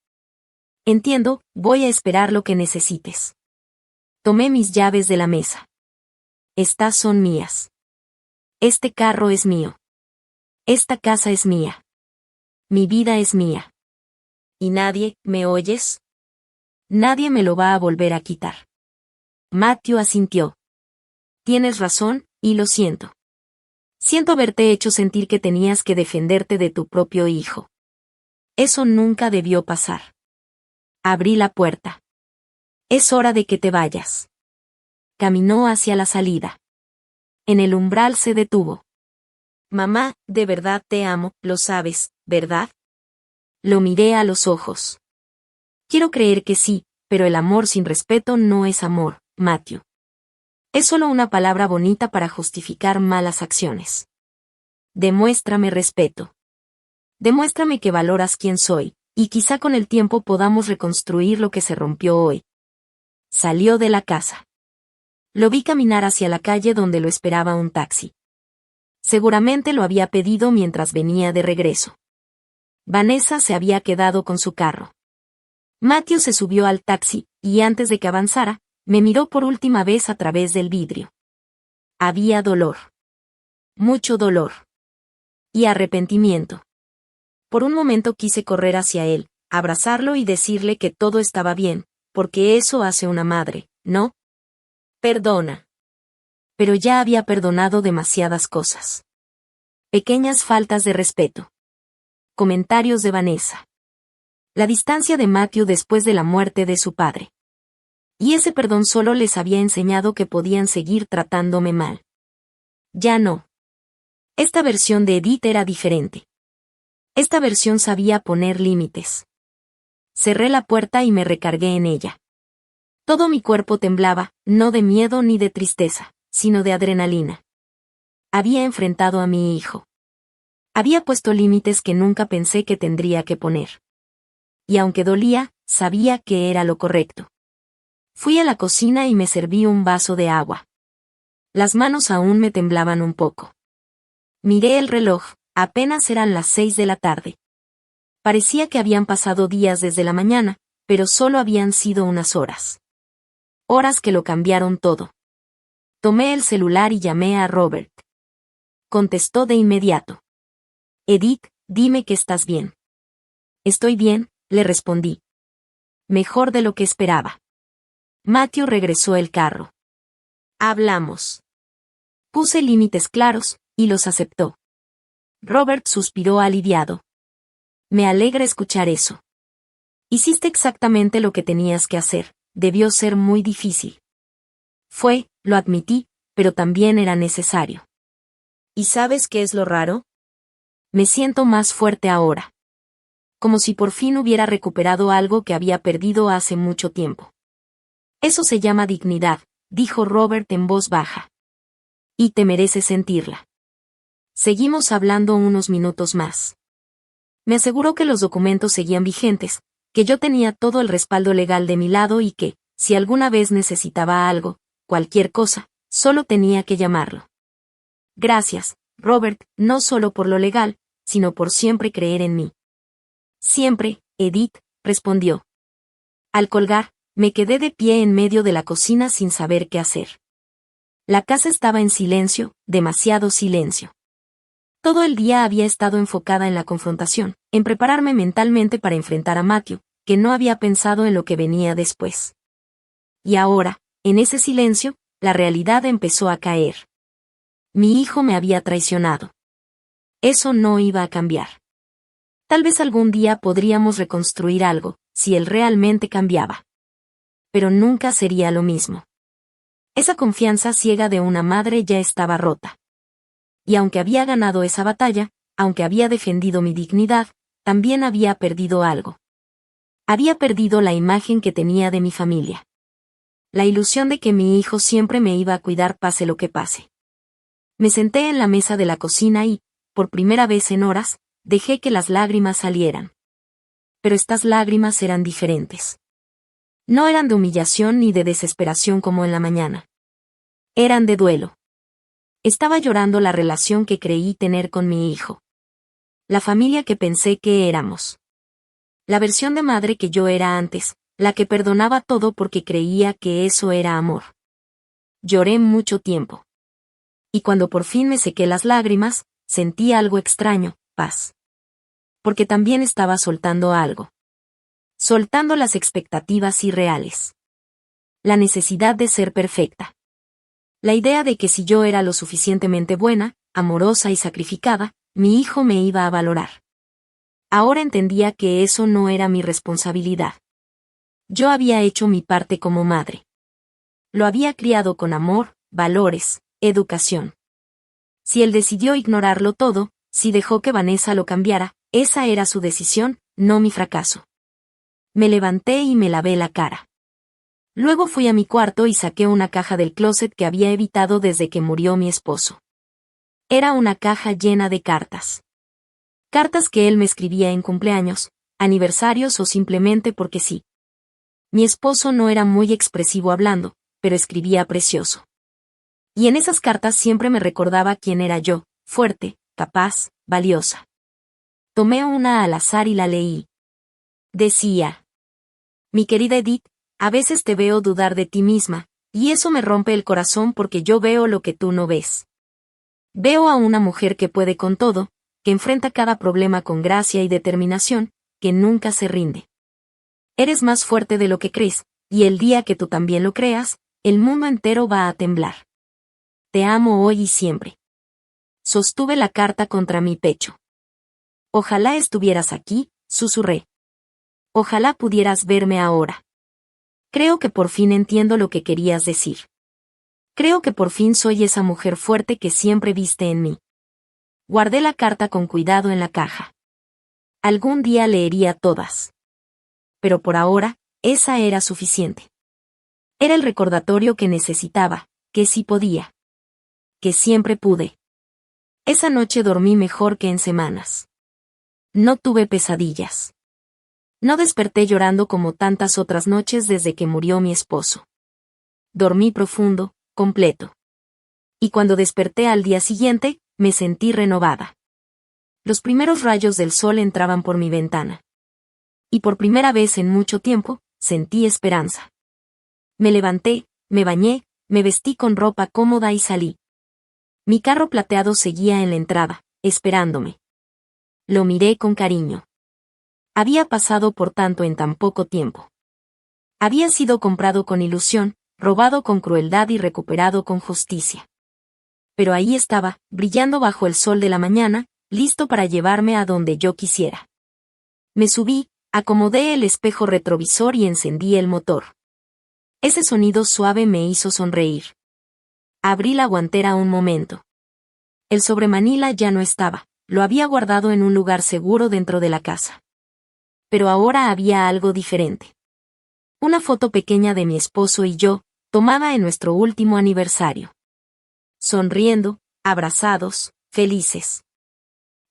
Entiendo, voy a esperar lo que necesites. Tomé mis llaves de la mesa. Estas son mías. Este carro es mío. Esta casa es mía. Mi vida es mía. ¿Y nadie, me oyes? Nadie me lo va a volver a quitar. Matthew asintió. Tienes razón, y lo siento. Siento haberte hecho sentir que tenías que defenderte de tu propio hijo. Eso nunca debió pasar. Abrí la puerta. Es hora de que te vayas. Caminó hacia la salida. En el umbral se detuvo. Mamá, de verdad te amo, lo sabes, ¿verdad? Lo miré a los ojos. Quiero creer que sí, pero el amor sin respeto no es amor, Matthew. Es solo una palabra bonita para justificar malas acciones. Demuéstrame respeto. Demuéstrame que valoras quién soy, y quizá con el tiempo podamos reconstruir lo que se rompió hoy. Salió de la casa. Lo vi caminar hacia la calle donde lo esperaba un taxi. Seguramente lo había pedido mientras venía de regreso. Vanessa se había quedado con su carro. Matthew se subió al taxi, y antes de que avanzara, me miró por última vez a través del vidrio. Había dolor. Mucho dolor. Y arrepentimiento. Por un momento quise correr hacia él, abrazarlo y decirle que todo estaba bien, porque eso hace una madre, ¿no? Perdona. Pero ya había perdonado demasiadas cosas. Pequeñas faltas de respeto. Comentarios de Vanessa. La distancia de Matthew después de la muerte de su padre. Y ese perdón solo les había enseñado que podían seguir tratándome mal. Ya no. Esta versión de Edith era diferente. Esta versión sabía poner límites. Cerré la puerta y me recargué en ella. Todo mi cuerpo temblaba, no de miedo ni de tristeza, sino de adrenalina. Había enfrentado a mi hijo. Había puesto límites que nunca pensé que tendría que poner. Y aunque dolía, sabía que era lo correcto. Fui a la cocina y me serví un vaso de agua. Las manos aún me temblaban un poco. Miré el reloj, apenas eran las 6 de la tarde. Parecía que habían pasado días desde la mañana, pero solo habían sido unas horas. Horas que lo cambiaron todo. Tomé el celular y llamé a Robert. Contestó de inmediato. Edith, dime que estás bien. Estoy bien, le respondí. Mejor de lo que esperaba. Matthew regresó el carro. Hablamos. Puse límites claros, y los aceptó. Robert suspiró aliviado. Me alegra escuchar eso. Hiciste exactamente lo que tenías que hacer, debió ser muy difícil. Fue, lo admití, pero también era necesario. ¿Y sabes qué es lo raro? Me siento más fuerte ahora. Como si por fin hubiera recuperado algo que había perdido hace mucho tiempo. Eso se llama dignidad, dijo Robert en voz baja. Y te mereces sentirla. Seguimos hablando unos minutos más. Me aseguró que los documentos seguían vigentes, que yo tenía todo el respaldo legal de mi lado y que, si alguna vez necesitaba algo, cualquier cosa, solo tenía que llamarlo. Gracias, Robert, no solo por lo legal, sino por siempre creer en mí. Siempre, Edith, respondió. Al colgar, me quedé de pie en medio de la cocina sin saber qué hacer. La casa estaba en silencio, demasiado silencio. Todo el día había estado enfocada en la confrontación, en prepararme mentalmente para enfrentar a Matthew, que no había pensado en lo que venía después. Y ahora, en ese silencio, la realidad empezó a caer. Mi hijo me había traicionado. Eso no iba a cambiar. Tal vez algún día podríamos reconstruir algo, si él realmente cambiaba. Pero nunca sería lo mismo. Esa confianza ciega de una madre ya estaba rota. Y aunque había ganado esa batalla, aunque había defendido mi dignidad, también había perdido algo. Había perdido la imagen que tenía de mi familia. La ilusión de que mi hijo siempre me iba a cuidar pase lo que pase. Me senté en la mesa de la cocina y, por primera vez en horas, dejé que las lágrimas salieran. Pero estas lágrimas eran diferentes. No eran de humillación ni de desesperación como en la mañana. Eran de duelo. Estaba llorando la relación que creí tener con mi hijo. La familia que pensé que éramos. La versión de madre que yo era antes, la que perdonaba todo porque creía que eso era amor. Lloré mucho tiempo. Y cuando por fin me sequé las lágrimas, sentí algo extraño, paz. Porque también estaba soltando algo. Soltando las expectativas irreales. La necesidad de ser perfecta. La idea de que si yo era lo suficientemente buena, amorosa y sacrificada, mi hijo me iba a valorar. Ahora entendía que eso no era mi responsabilidad. Yo había hecho mi parte como madre. Lo había criado con amor, valores, educación. Si él decidió ignorarlo todo, si dejó que Vanessa lo cambiara, esa era su decisión, no mi fracaso. Me levanté y me lavé la cara. Luego fui a mi cuarto y saqué una caja del closet que había evitado desde que murió mi esposo. Era una caja llena de cartas. Cartas que él me escribía en cumpleaños, aniversarios o simplemente porque sí. Mi esposo no era muy expresivo hablando, pero escribía precioso. Y en esas cartas siempre me recordaba quién era yo, fuerte, capaz, valiosa. Tomé una al azar y la leí. Decía: mi querida Edith, a veces te veo dudar de ti misma, y eso me rompe el corazón porque yo veo lo que tú no ves. Veo a una mujer que puede con todo, que enfrenta cada problema con gracia y determinación, que nunca se rinde. Eres más fuerte de lo que crees, y el día que tú también lo creas, el mundo entero va a temblar. Te amo hoy y siempre. Sostuve la carta contra mi pecho. Ojalá estuvieras aquí, susurré. Ojalá pudieras verme ahora. Creo que por fin entiendo lo que querías decir. Creo que por fin soy esa mujer fuerte que siempre viste en mí. Guardé la carta con cuidado en la caja. Algún día leería todas. Pero por ahora, esa era suficiente. Era el recordatorio que necesitaba, que sí podía. Que siempre pude. Esa noche dormí mejor que en semanas. No tuve pesadillas. No desperté llorando como tantas otras noches desde que murió mi esposo. Dormí profundo, completo. Y cuando desperté al día siguiente, me sentí renovada. Los primeros rayos del sol entraban por mi ventana. Y por primera vez en mucho tiempo, sentí esperanza. Me levanté, me bañé, me vestí con ropa cómoda y salí. Mi carro plateado seguía en la entrada, esperándome. Lo miré con cariño. Había pasado por tanto en tan poco tiempo. Había sido comprado con ilusión, robado con crueldad y recuperado con justicia. Pero ahí estaba, brillando bajo el sol de la mañana, listo para llevarme a donde yo quisiera. Me subí, acomodé el espejo retrovisor y encendí el motor. Ese sonido suave me hizo sonreír. Abrí la guantera un momento. El sobremanila ya no estaba, lo había guardado en un lugar seguro dentro de la casa. Pero ahora había algo diferente. Una foto pequeña de mi esposo y yo, tomada en nuestro último aniversario. Sonriendo, abrazados, felices.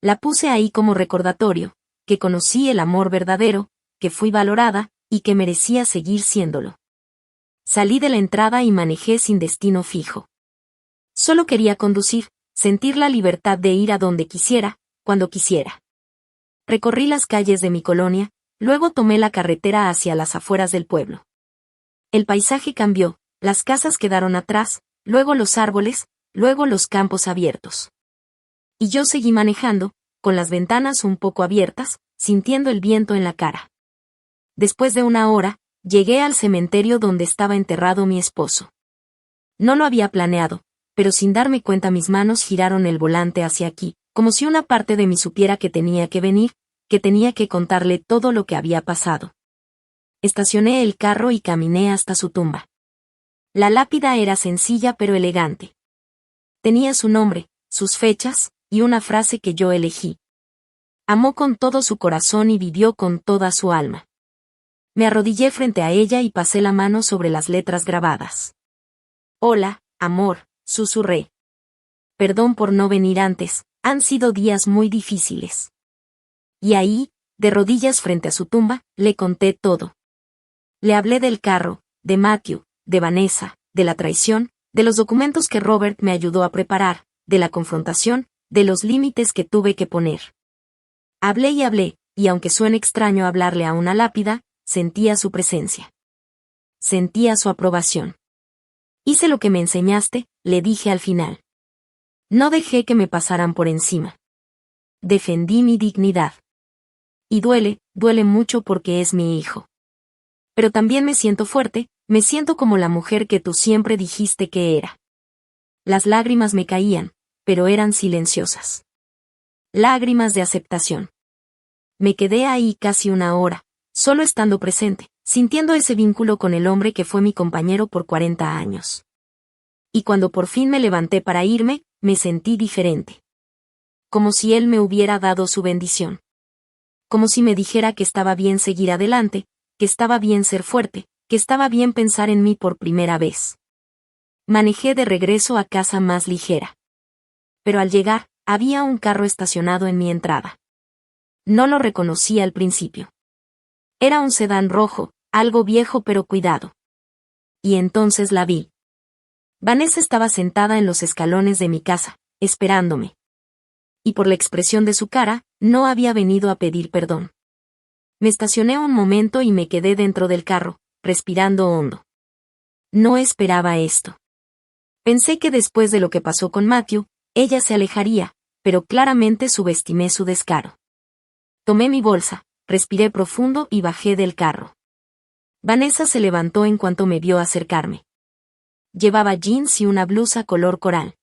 La puse ahí como recordatorio, que conocí el amor verdadero, que fui valorada, y que merecía seguir siéndolo. Salí de la entrada y manejé sin destino fijo. Solo quería conducir, sentir la libertad de ir a donde quisiera, cuando quisiera. Recorrí las calles de mi colonia, luego tomé la carretera hacia las afueras del pueblo. El paisaje cambió, las casas quedaron atrás, luego los árboles, luego los campos abiertos. Y yo seguí manejando, con las ventanas un poco abiertas, sintiendo el viento en la cara. Después de una hora, llegué al cementerio donde estaba enterrado mi esposo. No lo había planeado, pero sin darme cuenta mis manos giraron el volante hacia aquí, como si una parte de mí supiera que tenía que venir, que tenía que contarle todo lo que había pasado. Estacioné el carro y caminé hasta su tumba. La lápida era sencilla pero elegante. Tenía su nombre, sus fechas, y una frase que yo elegí. Amó con todo su corazón y vivió con toda su alma. Me arrodillé frente a ella y pasé la mano sobre las letras grabadas. Hola, amor, susurré. Perdón por no venir antes, han sido días muy difíciles. Y ahí, de rodillas frente a su tumba, le conté todo. Le hablé del carro, de Matthew, de Vanessa, de la traición, de los documentos que Robert me ayudó a preparar, de la confrontación, de los límites que tuve que poner. Hablé, y aunque suene extraño hablarle a una lápida, sentía su presencia. Sentía su aprobación. Hice lo que me enseñaste, le dije al final. No dejé que me pasaran por encima. Defendí mi dignidad. Y duele mucho porque es mi hijo. Pero también me siento fuerte, me siento como la mujer que tú siempre dijiste que era. Las lágrimas me caían, pero eran silenciosas. Lágrimas de aceptación. Me quedé ahí casi una hora, solo estando presente, sintiendo ese vínculo con el hombre que fue mi compañero por 40 años. Y cuando por fin me levanté para irme, me sentí diferente. Como si él me hubiera dado su bendición. Como si me dijera que estaba bien seguir adelante, que estaba bien ser fuerte, que estaba bien pensar en mí por primera vez. Manejé de regreso a casa más ligera. Pero al llegar, había un carro estacionado en mi entrada. No lo reconocí al principio. Era un sedán rojo, algo viejo pero cuidado. Y entonces la vi. Vanessa estaba sentada en los escalones de mi casa, esperándome. Y por la expresión de su cara, no había venido a pedir perdón. Me estacioné un momento y me quedé dentro del carro, respirando hondo. No esperaba esto. Pensé que después de lo que pasó con Matthew, ella se alejaría, pero claramente subestimé su descaro. Tomé mi bolsa, respiré profundo y bajé del carro. Vanessa se levantó en cuanto me vio acercarme. Llevaba jeans y una blusa color coral.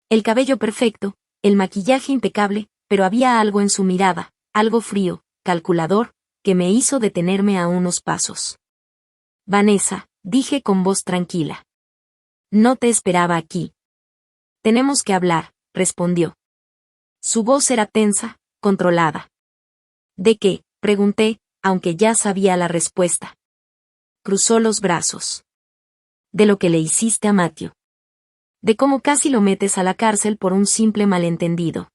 El cabello perfecto, el maquillaje impecable, pero había algo en su mirada, algo frío, calculador, que me hizo detenerme a unos pasos. Vanessa, dije con voz tranquila. No te esperaba aquí. Tenemos que hablar, respondió. Su voz era tensa, controlada. ¿De qué?, pregunté, aunque ya sabía la respuesta. Cruzó los brazos. De lo que le hiciste a Matthew. De cómo casi lo metes a la cárcel por un simple malentendido.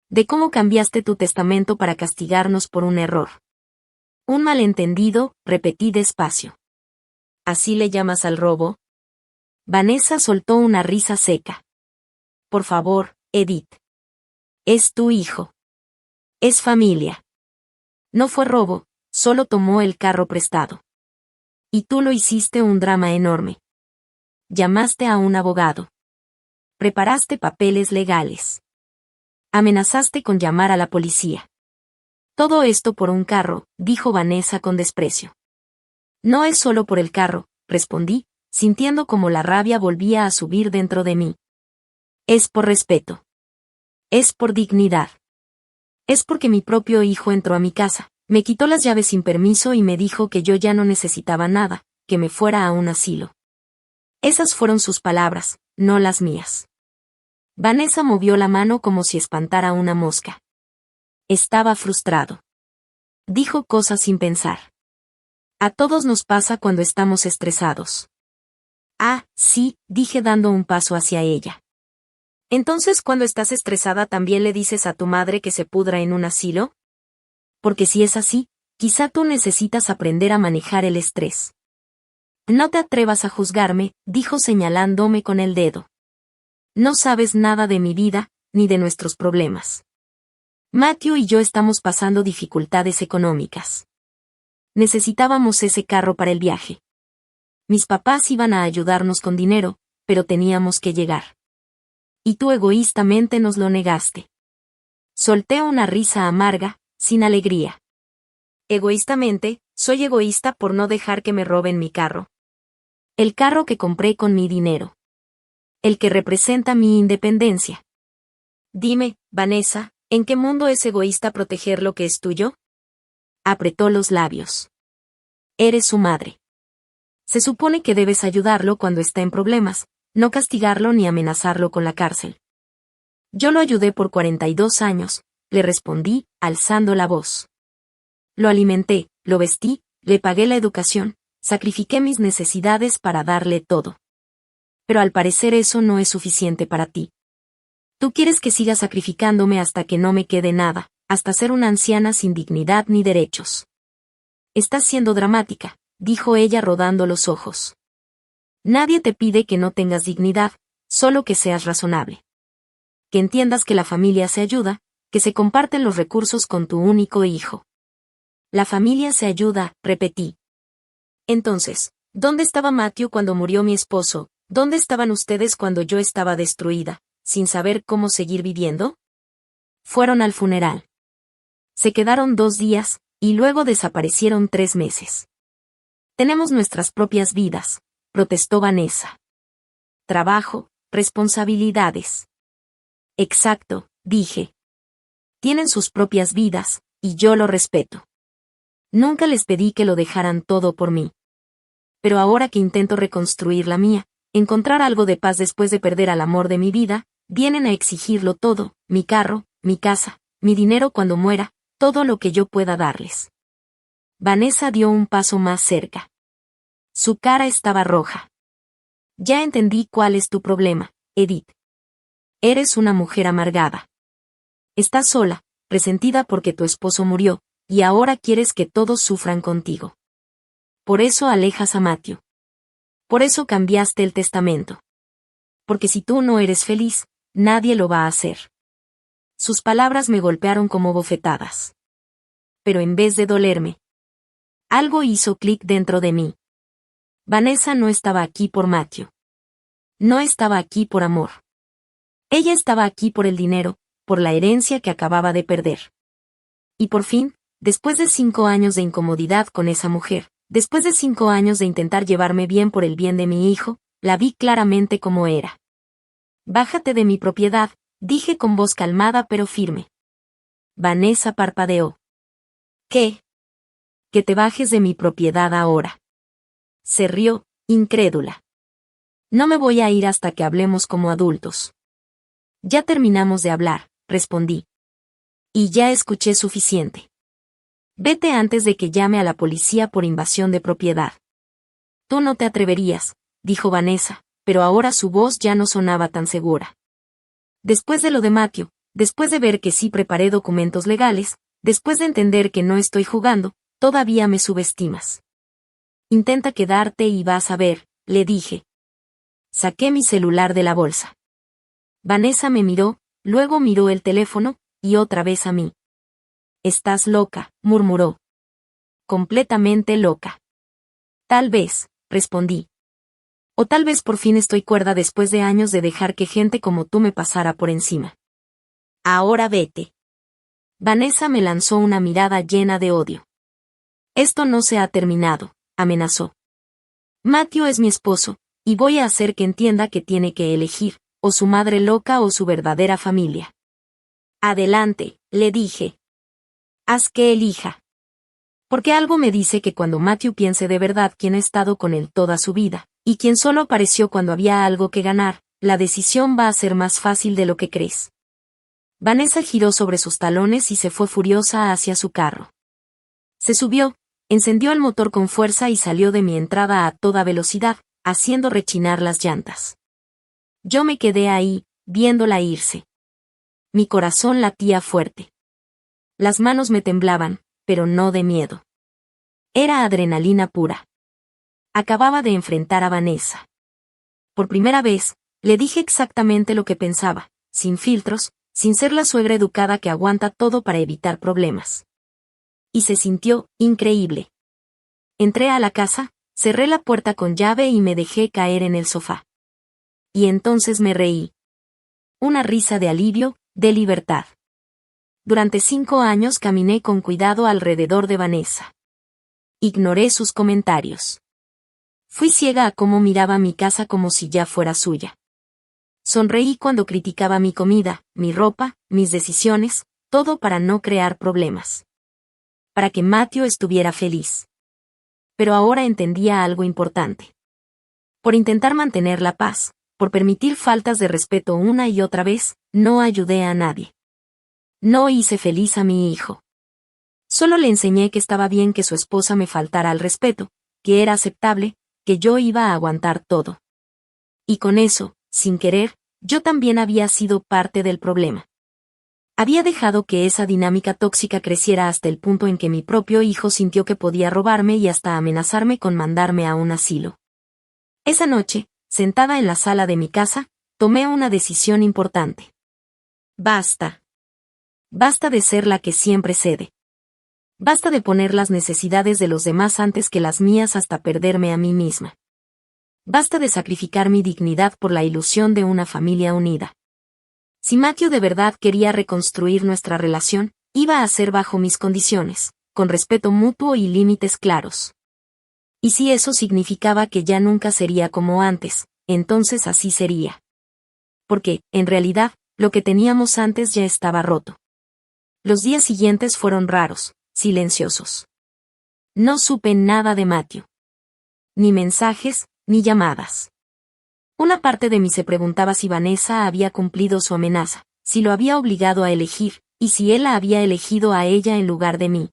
De cómo cambiaste tu testamento para castigarnos por un error. Un malentendido, repetí despacio. ¿Así le llamas al robo? Vanessa soltó una risa seca. Por favor, Edith. Es tu hijo. Es familia. No fue robo, solo tomó el carro prestado. Y tú lo hiciste un drama enorme. Llamaste a un abogado. Preparaste papeles legales. Amenazaste con llamar a la policía. Todo esto por un carro, dijo Vanessa con desprecio. No es solo por el carro, respondí, sintiendo como la rabia volvía a subir dentro de mí. Es por respeto. Es por dignidad. Es porque mi propio hijo entró a mi casa, me quitó las llaves sin permiso y me dijo que yo ya no necesitaba nada, que me fuera a un asilo. Esas fueron sus palabras, no las mías. Vanessa movió la mano como si espantara una mosca. Estaba frustrado. Dijo cosas sin pensar. A todos nos pasa cuando estamos estresados. Ah, sí, dije dando un paso hacia ella. Entonces, cuando estás estresada, ¿también le dices a tu madre que se pudra en un asilo? Porque si es así, quizá tú necesitas aprender a manejar el estrés. No te atrevas a juzgarme, dijo señalándome con el dedo. No sabes nada de mi vida, ni de nuestros problemas. Matthew y yo estamos pasando dificultades económicas. Necesitábamos ese carro para el viaje. Mis papás iban a ayudarnos con dinero, pero teníamos que llegar. Y tú egoístamente nos lo negaste. Solté una risa amarga, sin alegría. Egoístamente, soy egoísta por no dejar que me roben mi carro. El carro que compré con mi dinero. El que representa mi independencia. Dime, Vanessa, ¿en qué mundo es egoísta proteger lo que es tuyo? Apretó los labios. Eres su madre. Se supone que debes ayudarlo cuando está en problemas, no castigarlo ni amenazarlo con la cárcel. Yo lo ayudé por 42 años, le respondí, alzando la voz. Lo alimenté, lo vestí, le pagué la educación, sacrifiqué mis necesidades para darle todo. Pero al parecer eso no es suficiente para ti. Tú quieres que siga sacrificándome hasta que no me quede nada, hasta ser una anciana sin dignidad ni derechos. Estás siendo dramática, dijo ella rodando los ojos. Nadie te pide que no tengas dignidad, solo que seas razonable. Que entiendas que la familia se ayuda, que se comparten los recursos con tu único hijo. La familia se ayuda, repetí. Entonces, ¿dónde estaba Matthew cuando murió mi esposo? ¿Dónde estaban ustedes cuando yo estaba destruida, sin saber cómo seguir viviendo? Fueron al funeral. Se quedaron 2 días, y luego desaparecieron 3 meses. Tenemos nuestras propias vidas, protestó Vanessa. Trabajo, responsabilidades. Exacto, dije. Tienen sus propias vidas, y yo lo respeto. Nunca les pedí que lo dejaran todo por mí. Pero ahora que intento reconstruir la mía, encontrar algo de paz después de perder al amor de mi vida, vienen a exigirlo todo, mi carro, mi casa, mi dinero cuando muera, todo lo que yo pueda darles. Vanessa dio un paso más cerca. Su cara estaba roja. Ya entendí cuál es tu problema, Edith. Eres una mujer amargada. Estás sola, resentida porque tu esposo murió, y ahora quieres que todos sufran contigo. Por eso alejas a Matthew. Por eso cambiaste el testamento. Porque si tú no eres feliz, nadie lo va a hacer. Sus palabras me golpearon como bofetadas. Pero en vez de dolerme, algo hizo clic dentro de mí. Vanessa no estaba aquí por Matthew. No estaba aquí por amor. Ella estaba aquí por el dinero, por la herencia que acababa de perder. Y por fin, después de 5 años de incomodidad con esa mujer, después de 5 años de intentar llevarme bien por el bien de mi hijo, la vi claramente como era. Bájate de mi propiedad, dije con voz calmada pero firme. Vanessa parpadeó. ¿Qué? Que te bajes de mi propiedad ahora. Se rió, incrédula. No me voy a ir hasta que hablemos como adultos. Ya terminamos de hablar, respondí. Y ya escuché suficiente. Vete antes de que llame a la policía por invasión de propiedad. Tú no te atreverías, dijo Vanessa, pero ahora su voz ya no sonaba tan segura. Después de lo de Matthew, después de ver que sí preparé documentos legales, después de entender que no estoy jugando, todavía me subestimas. Intenta quedarte y vas a ver, le dije. Saqué mi celular de la bolsa. Vanessa me miró, luego miró el teléfono, y otra vez a mí. Estás loca, murmuró. Completamente loca. Tal vez, respondí. O tal vez por fin estoy cuerda después de años de dejar que gente como tú me pasara por encima. Ahora vete. Vanessa me lanzó una mirada llena de odio. Esto no se ha terminado, amenazó. Matthew es mi esposo, y voy a hacer que entienda que tiene que elegir, o su madre loca o su verdadera familia. Adelante, le dije. Haz que elija. Porque algo me dice que cuando Matthew piense de verdad quién ha estado con él toda su vida, y quien solo apareció cuando había algo que ganar, la decisión va a ser más fácil de lo que crees. Vanessa giró sobre sus talones y se fue furiosa hacia su carro. Se subió, encendió el motor con fuerza y salió de mi entrada a toda velocidad, haciendo rechinar las llantas. Yo me quedé ahí, viéndola irse. Mi corazón latía fuerte. Las manos me temblaban, pero no de miedo. Era adrenalina pura. Acababa de enfrentar a Vanessa. Por primera vez, le dije exactamente lo que pensaba, sin filtros, sin ser la suegra educada que aguanta todo para evitar problemas. Y se sintió increíble. Entré a la casa, cerré la puerta con llave y me dejé caer en el sofá. Y entonces me reí. Una risa de alivio, de libertad. Durante 5 años caminé con cuidado alrededor de Vanessa. Ignoré sus comentarios. Fui ciega a cómo miraba mi casa como si ya fuera suya. Sonreí cuando criticaba mi comida, mi ropa, mis decisiones, todo para no crear problemas. Para que Matthew estuviera feliz. Pero ahora entendía algo importante. Por intentar mantener la paz, por permitir faltas de respeto una y otra vez, no ayudé a nadie. No hice feliz a mi hijo. Solo le enseñé que estaba bien que su esposa me faltara al respeto, que era aceptable, que yo iba a aguantar todo. Y con eso, sin querer, yo también había sido parte del problema. Había dejado que esa dinámica tóxica creciera hasta el punto en que mi propio hijo sintió que podía robarme y hasta amenazarme con mandarme a un asilo. Esa noche, sentada en la sala de mi casa, tomé una decisión importante. Basta. Basta de ser la que siempre cede. Basta de poner las necesidades de los demás antes que las mías hasta perderme a mí misma. Basta de sacrificar mi dignidad por la ilusión de una familia unida. Si Matthew de verdad quería reconstruir nuestra relación, iba a ser bajo mis condiciones, con respeto mutuo y límites claros. Y si eso significaba que ya nunca sería como antes, entonces así sería. Porque, en realidad, lo que teníamos antes ya estaba roto. Los días siguientes fueron raros, silenciosos. No supe nada de Matthew. Ni mensajes, ni llamadas. Una parte de mí se preguntaba si Vanessa había cumplido su amenaza, si lo había obligado a elegir, y si él la había elegido a ella en lugar de mí.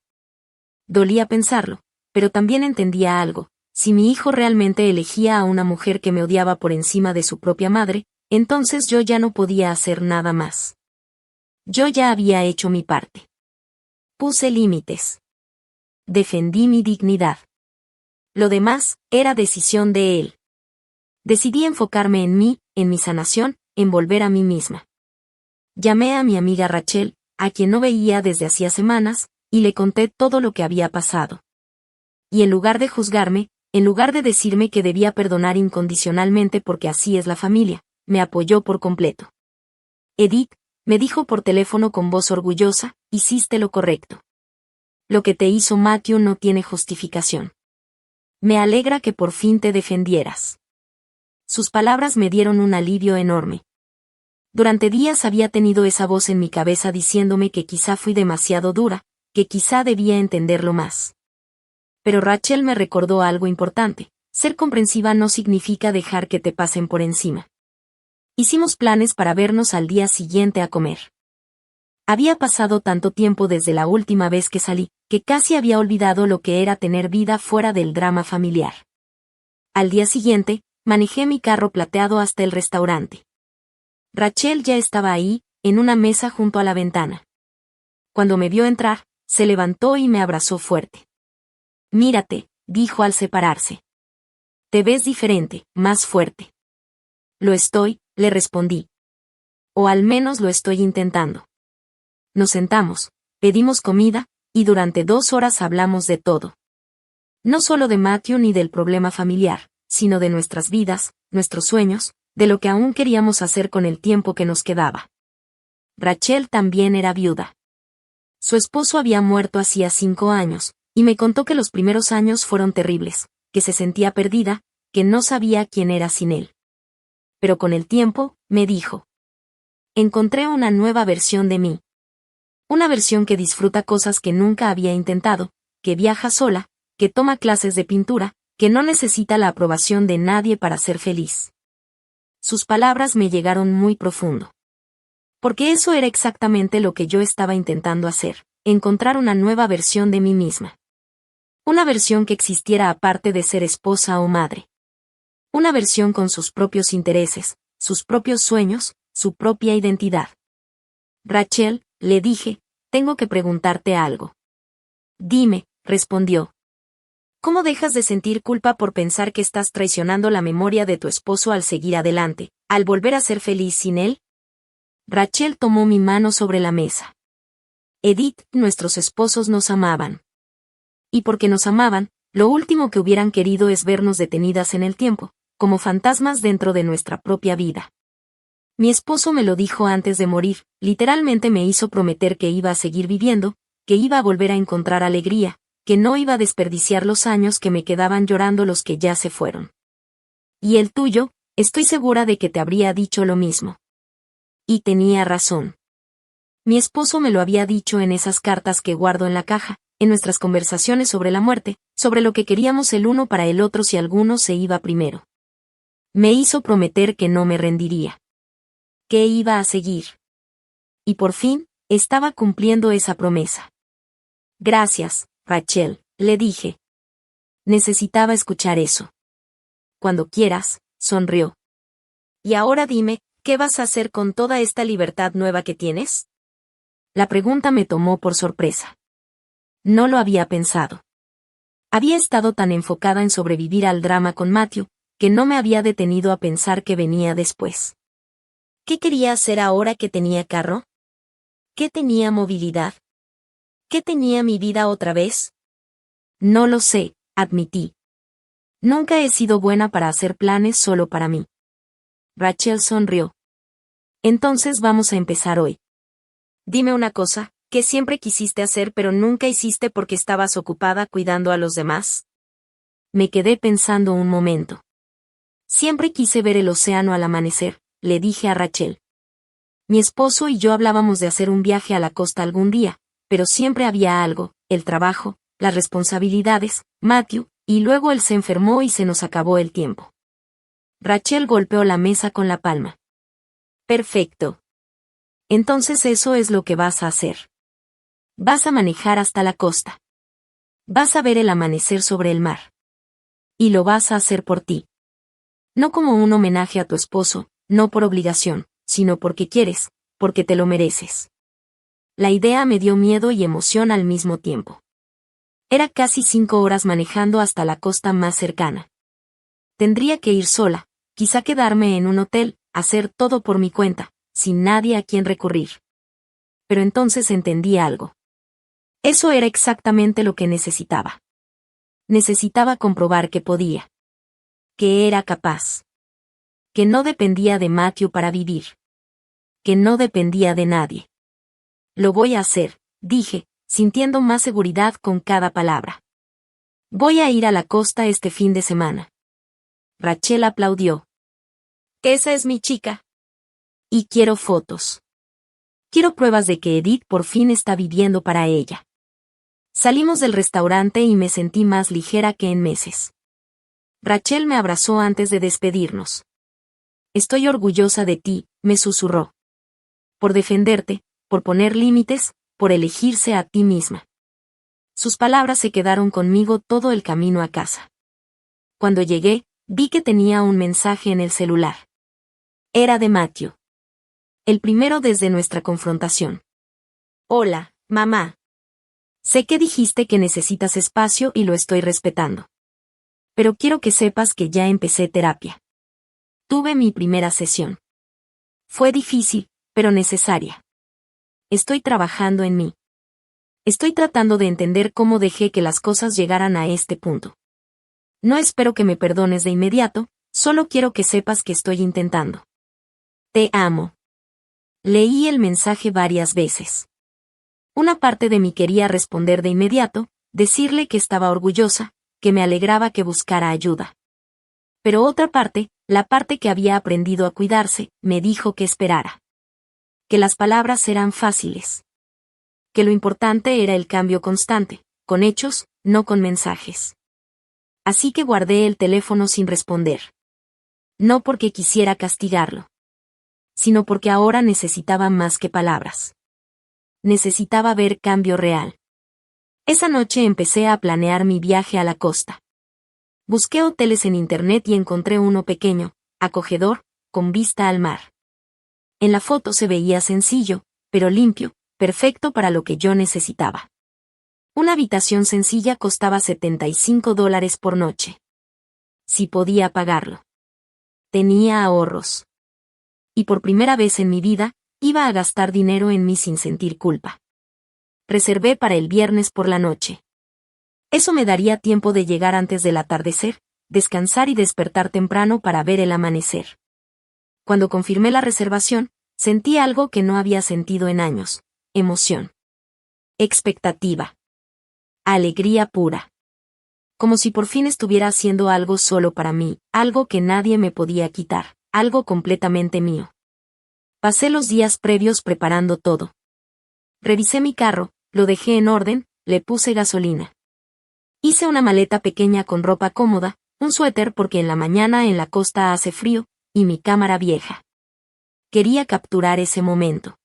Dolía pensarlo, pero también entendía algo: si mi hijo realmente elegía a una mujer que me odiaba por encima de su propia madre, entonces yo ya no podía hacer nada más. Yo ya había hecho mi parte. Puse límites. Defendí mi dignidad. Lo demás era decisión de él. Decidí enfocarme en mí, en mi sanación, en volver a mí misma. Llamé a mi amiga Rachel, a quien no veía desde hacía semanas, y le conté todo lo que había pasado. Y en lugar de juzgarme, en lugar de decirme que debía perdonar incondicionalmente porque así es la familia, me apoyó por completo. Edith, me dijo por teléfono con voz orgullosa, hiciste lo correcto. Lo que te hizo Matthew no tiene justificación. Me alegra que por fin te defendieras. Sus palabras me dieron un alivio enorme. Durante días había tenido esa voz en mi cabeza diciéndome que quizá fui demasiado dura, que quizá debía entenderlo más. Pero Rachel me recordó algo importante: ser comprensiva no significa dejar que te pasen por encima. Hicimos planes para vernos al día siguiente a comer. Había pasado tanto tiempo desde la última vez que salí, que casi había olvidado lo que era tener vida fuera del drama familiar. Al día siguiente, manejé mi carro plateado hasta el restaurante. Rachel ya estaba ahí, en una mesa junto a la ventana. Cuando me vio entrar, se levantó y me abrazó fuerte. Mírate, dijo al separarse. Te ves diferente, más fuerte. Lo estoy, le respondí. O al menos lo estoy intentando. Nos sentamos, pedimos comida, y durante 2 horas hablamos de todo. No solo de Matthew ni del problema familiar, sino de nuestras vidas, nuestros sueños, de lo que aún queríamos hacer con el tiempo que nos quedaba. Rachel también era viuda. Su esposo había muerto hacía 5 años, y me contó que los primeros años fueron terribles, que se sentía perdida, que no sabía quién era sin él. Pero con el tiempo, me dijo, encontré una nueva versión de mí. Una versión que disfruta cosas que nunca había intentado, que viaja sola, que toma clases de pintura, que no necesita la aprobación de nadie para ser feliz. Sus palabras me llegaron muy profundo. Porque eso era exactamente lo que yo estaba intentando hacer: encontrar una nueva versión de mí misma. Una versión que existiera aparte de ser esposa o madre. Una versión con sus propios intereses, sus propios sueños, su propia identidad. Rachel, le dije, tengo que preguntarte algo. Dime, respondió. ¿Cómo dejas de sentir culpa por pensar que estás traicionando la memoria de tu esposo al seguir adelante, al volver a ser feliz sin él? Rachel tomó mi mano sobre la mesa. Edith, nuestros esposos nos amaban. Y porque nos amaban, lo último que hubieran querido es vernos detenidas en el tiempo, como fantasmas dentro de nuestra propia vida. Mi esposo me lo dijo antes de morir, literalmente me hizo prometer que iba a seguir viviendo, que iba a volver a encontrar alegría, que no iba a desperdiciar los años que me quedaban llorando los que ya se fueron. Y el tuyo, estoy segura de que te habría dicho lo mismo. Y tenía razón. Mi esposo me lo había dicho en esas cartas que guardo en la caja, en nuestras conversaciones sobre la muerte, sobre lo que queríamos el uno para el otro si alguno se iba primero. Me hizo prometer que no me rendiría. Que iba a seguir. Y por fin, estaba cumpliendo esa promesa. Gracias, Rachel, le dije. Necesitaba escuchar eso. Cuando quieras, sonrió. Y ahora dime, ¿qué vas a hacer con toda esta libertad nueva que tienes? La pregunta me tomó por sorpresa. No lo había pensado. Había estado tan enfocada en sobrevivir al drama con Matthew, que no me había detenido a pensar qué venía después. ¿Qué quería hacer ahora que tenía carro? ¿Qué tenía movilidad? ¿Qué tenía mi vida otra vez? No lo sé, admití. Nunca he sido buena para hacer planes solo para mí. Rachel sonrió. Entonces vamos a empezar hoy. Dime una cosa, ¿qué siempre quisiste hacer pero nunca hiciste porque estabas ocupada cuidando a los demás? Me quedé pensando un momento. Siempre quise ver el océano al amanecer, le dije a Rachel. Mi esposo y yo hablábamos de hacer un viaje a la costa algún día, pero siempre había algo, el trabajo, las responsabilidades, Matthew, y luego él se enfermó y se nos acabó el tiempo. Rachel golpeó la mesa con la palma. Perfecto. Entonces eso es lo que vas a hacer. Vas a manejar hasta la costa. Vas a ver el amanecer sobre el mar. Y lo vas a hacer por ti. No como un homenaje a tu esposo, no por obligación, sino porque quieres, porque te lo mereces. La idea me dio miedo y emoción al mismo tiempo. Era casi 5 horas manejando hasta la costa más cercana. Tendría que ir sola, quizá quedarme en un hotel, hacer todo por mi cuenta, sin nadie a quien recurrir. Pero entonces entendí algo. Eso era exactamente lo que necesitaba. Necesitaba comprobar que podía. Que era capaz. Que no dependía de Matthew para vivir. Que no dependía de nadie. Lo voy a hacer, dije, sintiendo más seguridad con cada palabra. Voy a ir a la costa este fin de semana. Rachel aplaudió. Esa es mi chica. Y quiero fotos. Quiero pruebas de que Edith por fin está viviendo para ella. Salimos del restaurante y me sentí más ligera que en meses. Rachel me abrazó antes de despedirnos. Estoy orgullosa de ti, me susurró. Por defenderte, por poner límites, por elegirse a ti misma. Sus palabras se quedaron conmigo todo el camino a casa. Cuando llegué, vi que tenía un mensaje en el celular. Era de Matthew. El primero desde nuestra confrontación. Hola, mamá. Sé que dijiste que necesitas espacio y lo estoy respetando. Pero quiero que sepas que ya empecé terapia. Tuve mi primera sesión. Fue difícil, pero necesaria. Estoy trabajando en mí. Estoy tratando de entender cómo dejé que las cosas llegaran a este punto. No espero que me perdones de inmediato, solo quiero que sepas que estoy intentando. Te amo. Leí el mensaje varias veces. Una parte de mí quería responder de inmediato, decirle que estaba orgullosa, que me alegraba que buscara ayuda. Pero otra parte, la parte que había aprendido a cuidarse, me dijo que esperara. Que las palabras eran fáciles. Que lo importante era el cambio constante, con hechos, no con mensajes. Así que guardé el teléfono sin responder. No porque quisiera castigarlo, sino porque ahora necesitaba más que palabras. Necesitaba ver cambio real. Esa noche empecé a planear mi viaje a la costa. Busqué hoteles en internet y encontré uno pequeño, acogedor, con vista al mar. En la foto se veía sencillo, pero limpio, perfecto para lo que yo necesitaba. Una habitación sencilla costaba $75 por noche. Si podía pagarlo. Tenía ahorros. Y por primera vez en mi vida, Iba a gastar dinero en mí sin sentir culpa. Reservé para el viernes por la noche. Eso me daría tiempo de llegar antes del atardecer, descansar y despertar temprano para ver el amanecer. Cuando confirmé la reservación, sentí algo que no había sentido en años: emoción. Expectativa. Alegría pura. Como si por fin estuviera haciendo algo solo para mí, algo que nadie me podía quitar, algo completamente mío. Pasé los días previos preparando todo. Revisé mi carro, lo dejé en orden, le puse gasolina. Hice una maleta pequeña con ropa cómoda, un suéter porque en la mañana en la costa hace frío, y mi cámara vieja. Quería capturar ese momento.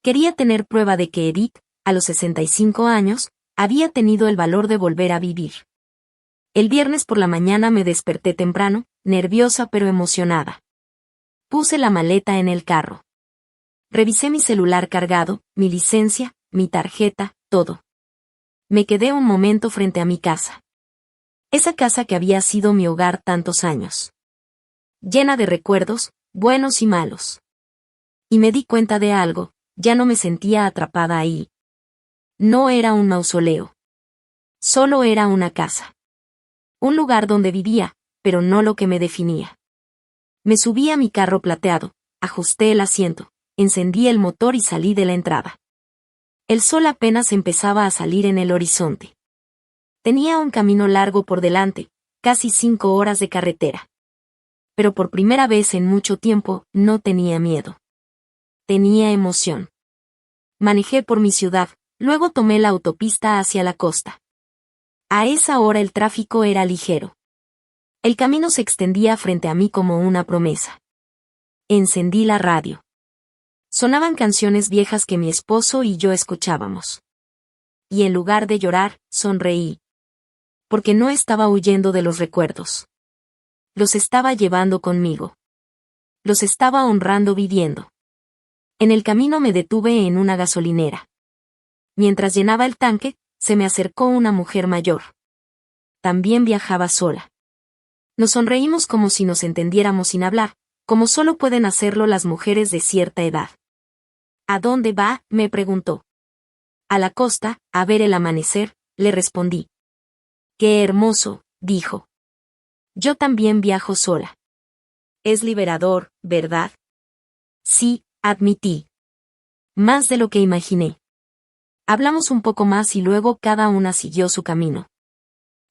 Quería tener prueba de que Edith, a los 65 años, había tenido el valor de volver a vivir. El viernes por la mañana me desperté temprano, nerviosa pero emocionada. Puse la maleta en el carro. Revisé mi celular cargado, mi licencia, mi tarjeta, todo. Me quedé un momento frente a mi casa. Esa casa que había sido mi hogar tantos años. Llena de recuerdos, buenos y malos. Y me di cuenta de algo: ya no me sentía atrapada ahí. No era un mausoleo. Solo era una casa. Un lugar donde vivía, pero no lo que me definía. Me subí a mi carro plateado, ajusté el asiento, encendí el motor y salí de la entrada. El sol apenas empezaba a salir en el horizonte. Tenía un camino largo por delante, casi 5 horas de carretera. Pero por primera vez en mucho tiempo, no tenía miedo. Tenía emoción. Manejé por mi ciudad, luego tomé la autopista hacia la costa. A esa hora el tráfico era ligero. El camino se extendía frente a mí como una promesa. Encendí la radio. Sonaban canciones viejas que mi esposo y yo escuchábamos. Y en lugar de llorar, sonreí. Porque no estaba huyendo de los recuerdos. Los estaba llevando conmigo. Los estaba honrando viviendo. En el camino me detuve en una gasolinera. Mientras llenaba el tanque, se me acercó una mujer mayor. También viajaba sola. Nos sonreímos como si nos entendiéramos sin hablar, como solo pueden hacerlo las mujeres de cierta edad. ¿A dónde va?, me preguntó. A la costa, a ver el amanecer, le respondí. Qué hermoso, dijo. Yo también viajo sola. Es liberador, ¿verdad? Sí, admití. Más de lo que imaginé. Hablamos un poco más y luego cada una siguió su camino.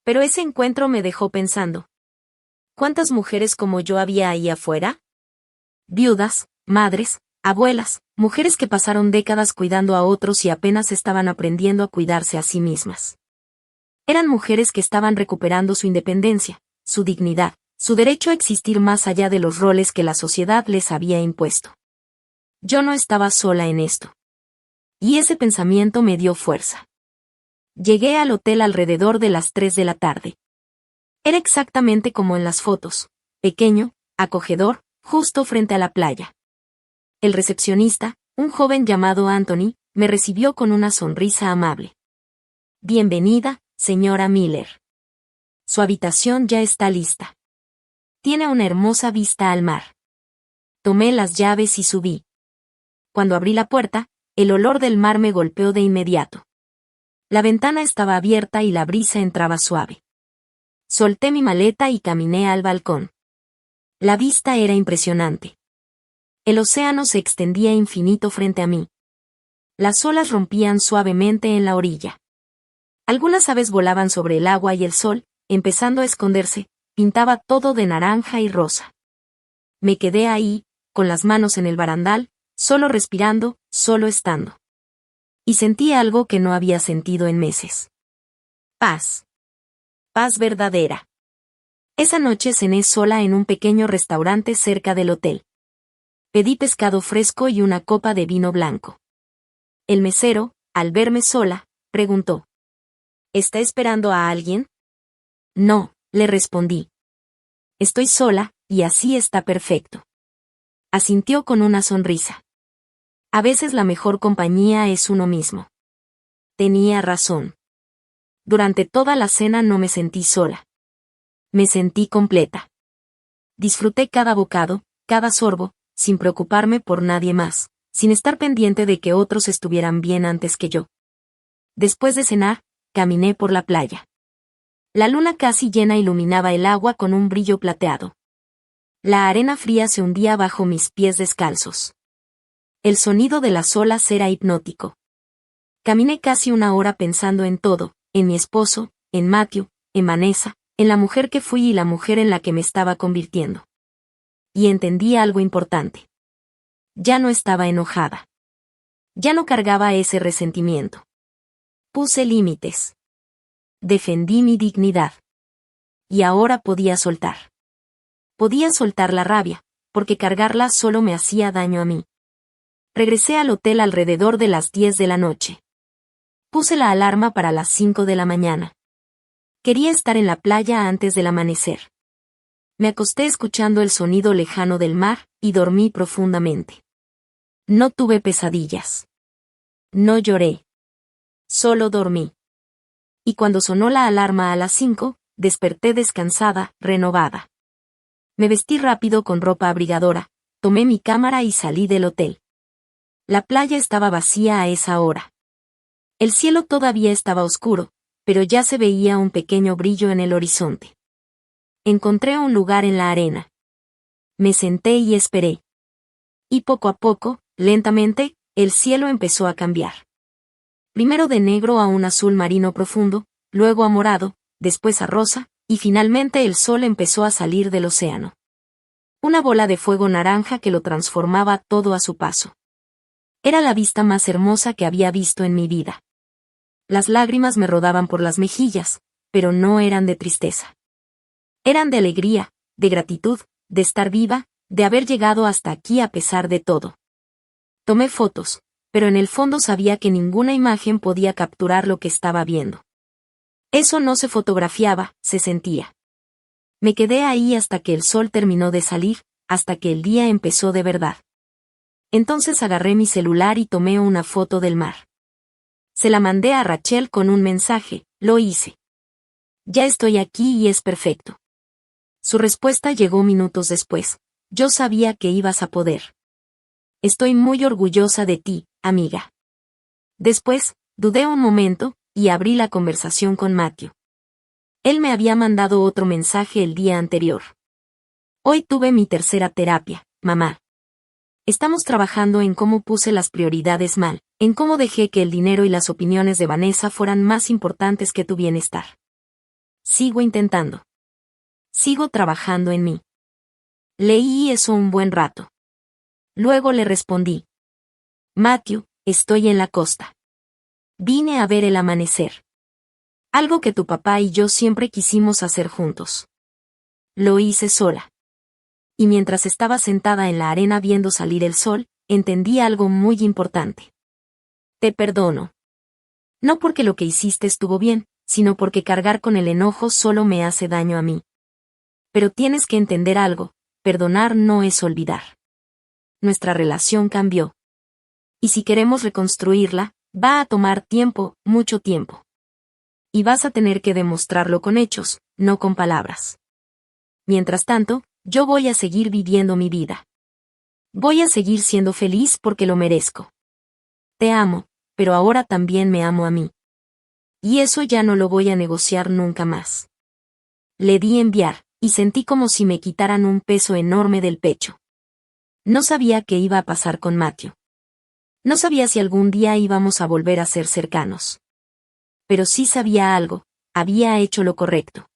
Pero ese encuentro me dejó pensando. ¿Cuántas mujeres como yo había ahí afuera? Viudas, madres, abuelas, mujeres que pasaron décadas cuidando a otros y apenas estaban aprendiendo a cuidarse a sí mismas. Eran mujeres que estaban recuperando su independencia, su dignidad, su derecho a existir más allá de los roles que la sociedad les había impuesto. Yo no estaba sola en esto. Y ese pensamiento me dio fuerza. Llegué al hotel alrededor de las 3 de la tarde. Era exactamente como en las fotos, pequeño, acogedor, justo frente a la playa. El recepcionista, un joven llamado Anthony, me recibió con una sonrisa amable. Bienvenida, señora Miller. Su habitación ya está lista. Tiene una hermosa vista al mar. Tomé las llaves y subí. Cuando abrí la puerta, el olor del mar me golpeó de inmediato. La ventana estaba abierta y la brisa entraba suave. Solté mi maleta y caminé al balcón. La vista era impresionante. El océano se extendía infinito frente a mí. Las olas rompían suavemente en la orilla. Algunas aves volaban sobre el agua y el sol, empezando a esconderse, pintaba todo de naranja y rosa. Me quedé ahí, con las manos en el barandal, solo respirando, solo estando. Y sentí algo que no había sentido en meses. Paz. Paz verdadera. Esa noche cené sola en un pequeño restaurante cerca del hotel. Pedí pescado fresco y una copa de vino blanco. El mesero, al verme sola, preguntó: ¿Está esperando a alguien? No, le respondí. Estoy sola, y así está perfecto. Asintió con una sonrisa. A veces la mejor compañía es uno mismo. Tenía razón. Durante toda la cena no me sentí sola. Me sentí completa. Disfruté cada bocado, cada sorbo, sin preocuparme por nadie más, sin estar pendiente de que otros estuvieran bien antes que yo. Después de cenar, caminé por la playa. La luna casi llena iluminaba el agua con un brillo plateado. La arena fría se hundía bajo mis pies descalzos. El sonido de las olas era hipnótico. Caminé casi una hora pensando en todo, en mi esposo, en Matthew, en Vanessa, en la mujer que fui y la mujer en la que me estaba convirtiendo. Y entendí algo importante. Ya no estaba enojada. Ya no cargaba ese resentimiento. Puse límites. Defendí mi dignidad. Y ahora podía soltar. Podía soltar la rabia, porque cargarla solo me hacía daño a mí. Regresé al hotel alrededor de las 10 de la noche. Puse la alarma para las 5 de la mañana. Quería estar en la playa antes del amanecer. Me acosté escuchando el sonido lejano del mar, y dormí profundamente. No tuve pesadillas. No lloré. Solo dormí. Y cuando sonó la alarma a las 5, desperté descansada, renovada. Me vestí rápido con ropa abrigadora, tomé mi cámara y salí del hotel. La playa estaba vacía a esa hora. El cielo todavía estaba oscuro, pero ya se veía un pequeño brillo en el horizonte. Encontré un lugar en la arena. Me senté y esperé. Y poco a poco, lentamente, el cielo empezó a cambiar. Primero de negro a un azul marino profundo, luego a morado, después a rosa, y finalmente el sol empezó a salir del océano. Una bola de fuego naranja que lo transformaba todo a su paso. Era la vista más hermosa que había visto en mi vida. Las lágrimas me rodaban por las mejillas, pero no eran de tristeza. Eran de alegría, de gratitud, de estar viva, de haber llegado hasta aquí a pesar de todo. Tomé fotos, pero en el fondo sabía que ninguna imagen podía capturar lo que estaba viendo. Eso no se fotografiaba, se sentía. Me quedé ahí hasta que el sol terminó de salir, hasta que el día empezó de verdad. Entonces agarré mi celular y tomé una foto del mar. Se la mandé a Rachel con un mensaje, lo hice. Ya estoy aquí y es perfecto. Su respuesta llegó minutos después. Yo sabía que ibas a poder. Estoy muy orgullosa de ti, amiga. Después, dudé un momento, y abrí la conversación con Matthew. Él me había mandado otro mensaje el día anterior. Hoy tuve mi tercera terapia, mamá. Estamos trabajando en cómo puse las prioridades mal, en cómo dejé que el dinero y las opiniones de Vanessa fueran más importantes que tu bienestar. Sigo intentando. Sigo trabajando en mí. Leí eso un buen rato. Luego le respondí. Matthew, estoy en la costa. Vine a ver el amanecer. Algo que tu papá y yo siempre quisimos hacer juntos. Lo hice sola. Y mientras estaba sentada en la arena viendo salir el sol, entendí algo muy importante. Te perdono. No porque lo que hiciste estuvo bien, sino porque cargar con el enojo solo me hace daño a mí. Pero tienes que entender algo, perdonar no es olvidar. Nuestra relación cambió. Y si queremos reconstruirla, va a tomar tiempo, mucho tiempo. Y vas a tener que demostrarlo con hechos, no con palabras. Mientras tanto, yo voy a seguir viviendo mi vida. Voy a seguir siendo feliz porque lo merezco. Te amo, pero ahora también me amo a mí. Y eso ya no lo voy a negociar nunca más. Le di enviar, y sentí como si me quitaran un peso enorme del pecho. No sabía qué iba a pasar con Matthew. No sabía si algún día íbamos a volver a ser cercanos. Pero sí sabía algo, había hecho lo correcto.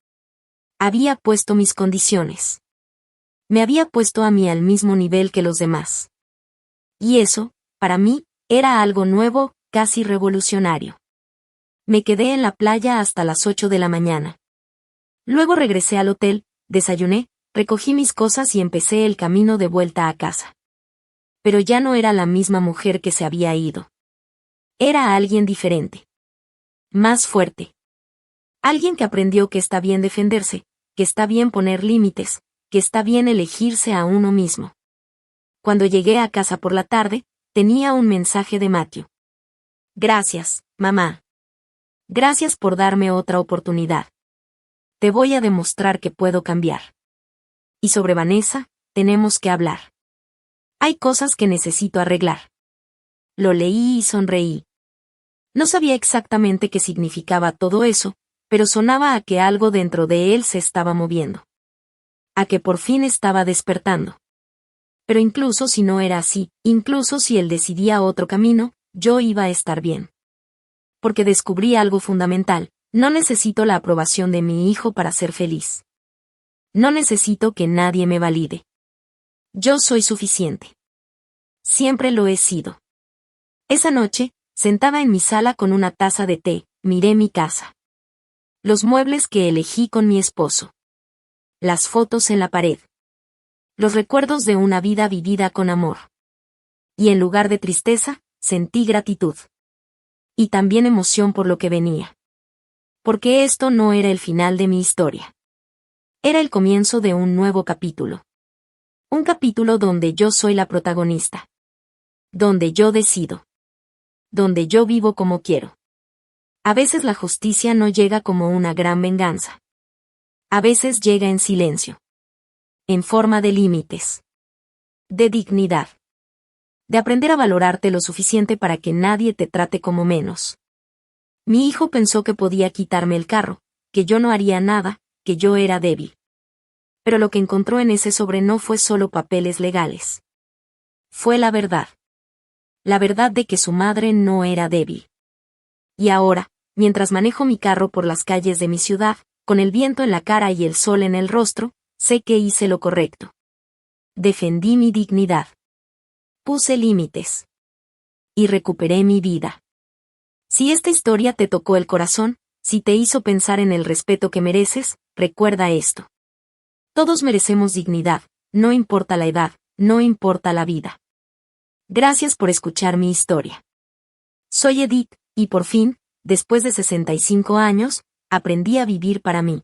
Había puesto mis condiciones. Me había puesto a mí al mismo nivel que los demás. Y eso, para mí, era algo nuevo, casi revolucionario. Me quedé en la playa hasta las 8 de la mañana. Luego regresé al hotel, desayuné, recogí mis cosas y empecé el camino de vuelta a casa. Pero ya no era la misma mujer que se había ido. Era alguien diferente. Más fuerte. Alguien que aprendió que está bien defenderse, que está bien poner límites, que está bien elegirse a uno mismo. Cuando llegué a casa por la tarde, tenía un mensaje de Matthew. Gracias, mamá. Gracias por darme otra oportunidad. Te voy a demostrar que puedo cambiar. Y sobre Vanessa, tenemos que hablar. Hay cosas que necesito arreglar. Lo leí y sonreí. No sabía exactamente qué significaba todo eso, pero sonaba a que algo dentro de él se estaba moviendo. A que por fin estaba despertando. Pero incluso si no era así, incluso si él decidía otro camino, yo iba a estar bien. Porque descubrí algo fundamental: no necesito la aprobación de mi hijo para ser feliz. No necesito que nadie me valide. Yo soy suficiente. Siempre lo he sido. Esa noche, sentada en mi sala con una taza de té, miré mi casa. Los muebles que elegí con mi esposo. Las fotos en la pared. Los recuerdos de una vida vivida con amor. Y en lugar de tristeza, sentí gratitud. Y también emoción por lo que venía. Porque esto no era el final de mi historia. Era el comienzo de un nuevo capítulo. Un capítulo donde yo soy la protagonista. Donde yo decido. Donde yo vivo como quiero. A veces la justicia no llega como una gran venganza. A veces llega en silencio. En forma de límites. De dignidad. De aprender a valorarte lo suficiente para que nadie te trate como menos. Mi hijo pensó que podía quitarme el carro, que yo no haría nada, que yo era débil. Pero lo que encontró en ese sobre no fue solo papeles legales. Fue la verdad. La verdad de que su madre no era débil. Y ahora, mientras manejo mi carro por las calles de mi ciudad, con el viento en la cara y el sol en el rostro, sé que hice lo correcto. Defendí mi dignidad. Puse límites. Y recuperé mi vida. Si esta historia te tocó el corazón, si te hizo pensar en el respeto que mereces, recuerda esto. Todos merecemos dignidad, no importa la edad, no importa la vida. Gracias por escuchar mi historia. Soy Edith, y por fin, después de 65 años, aprendí a vivir para mí.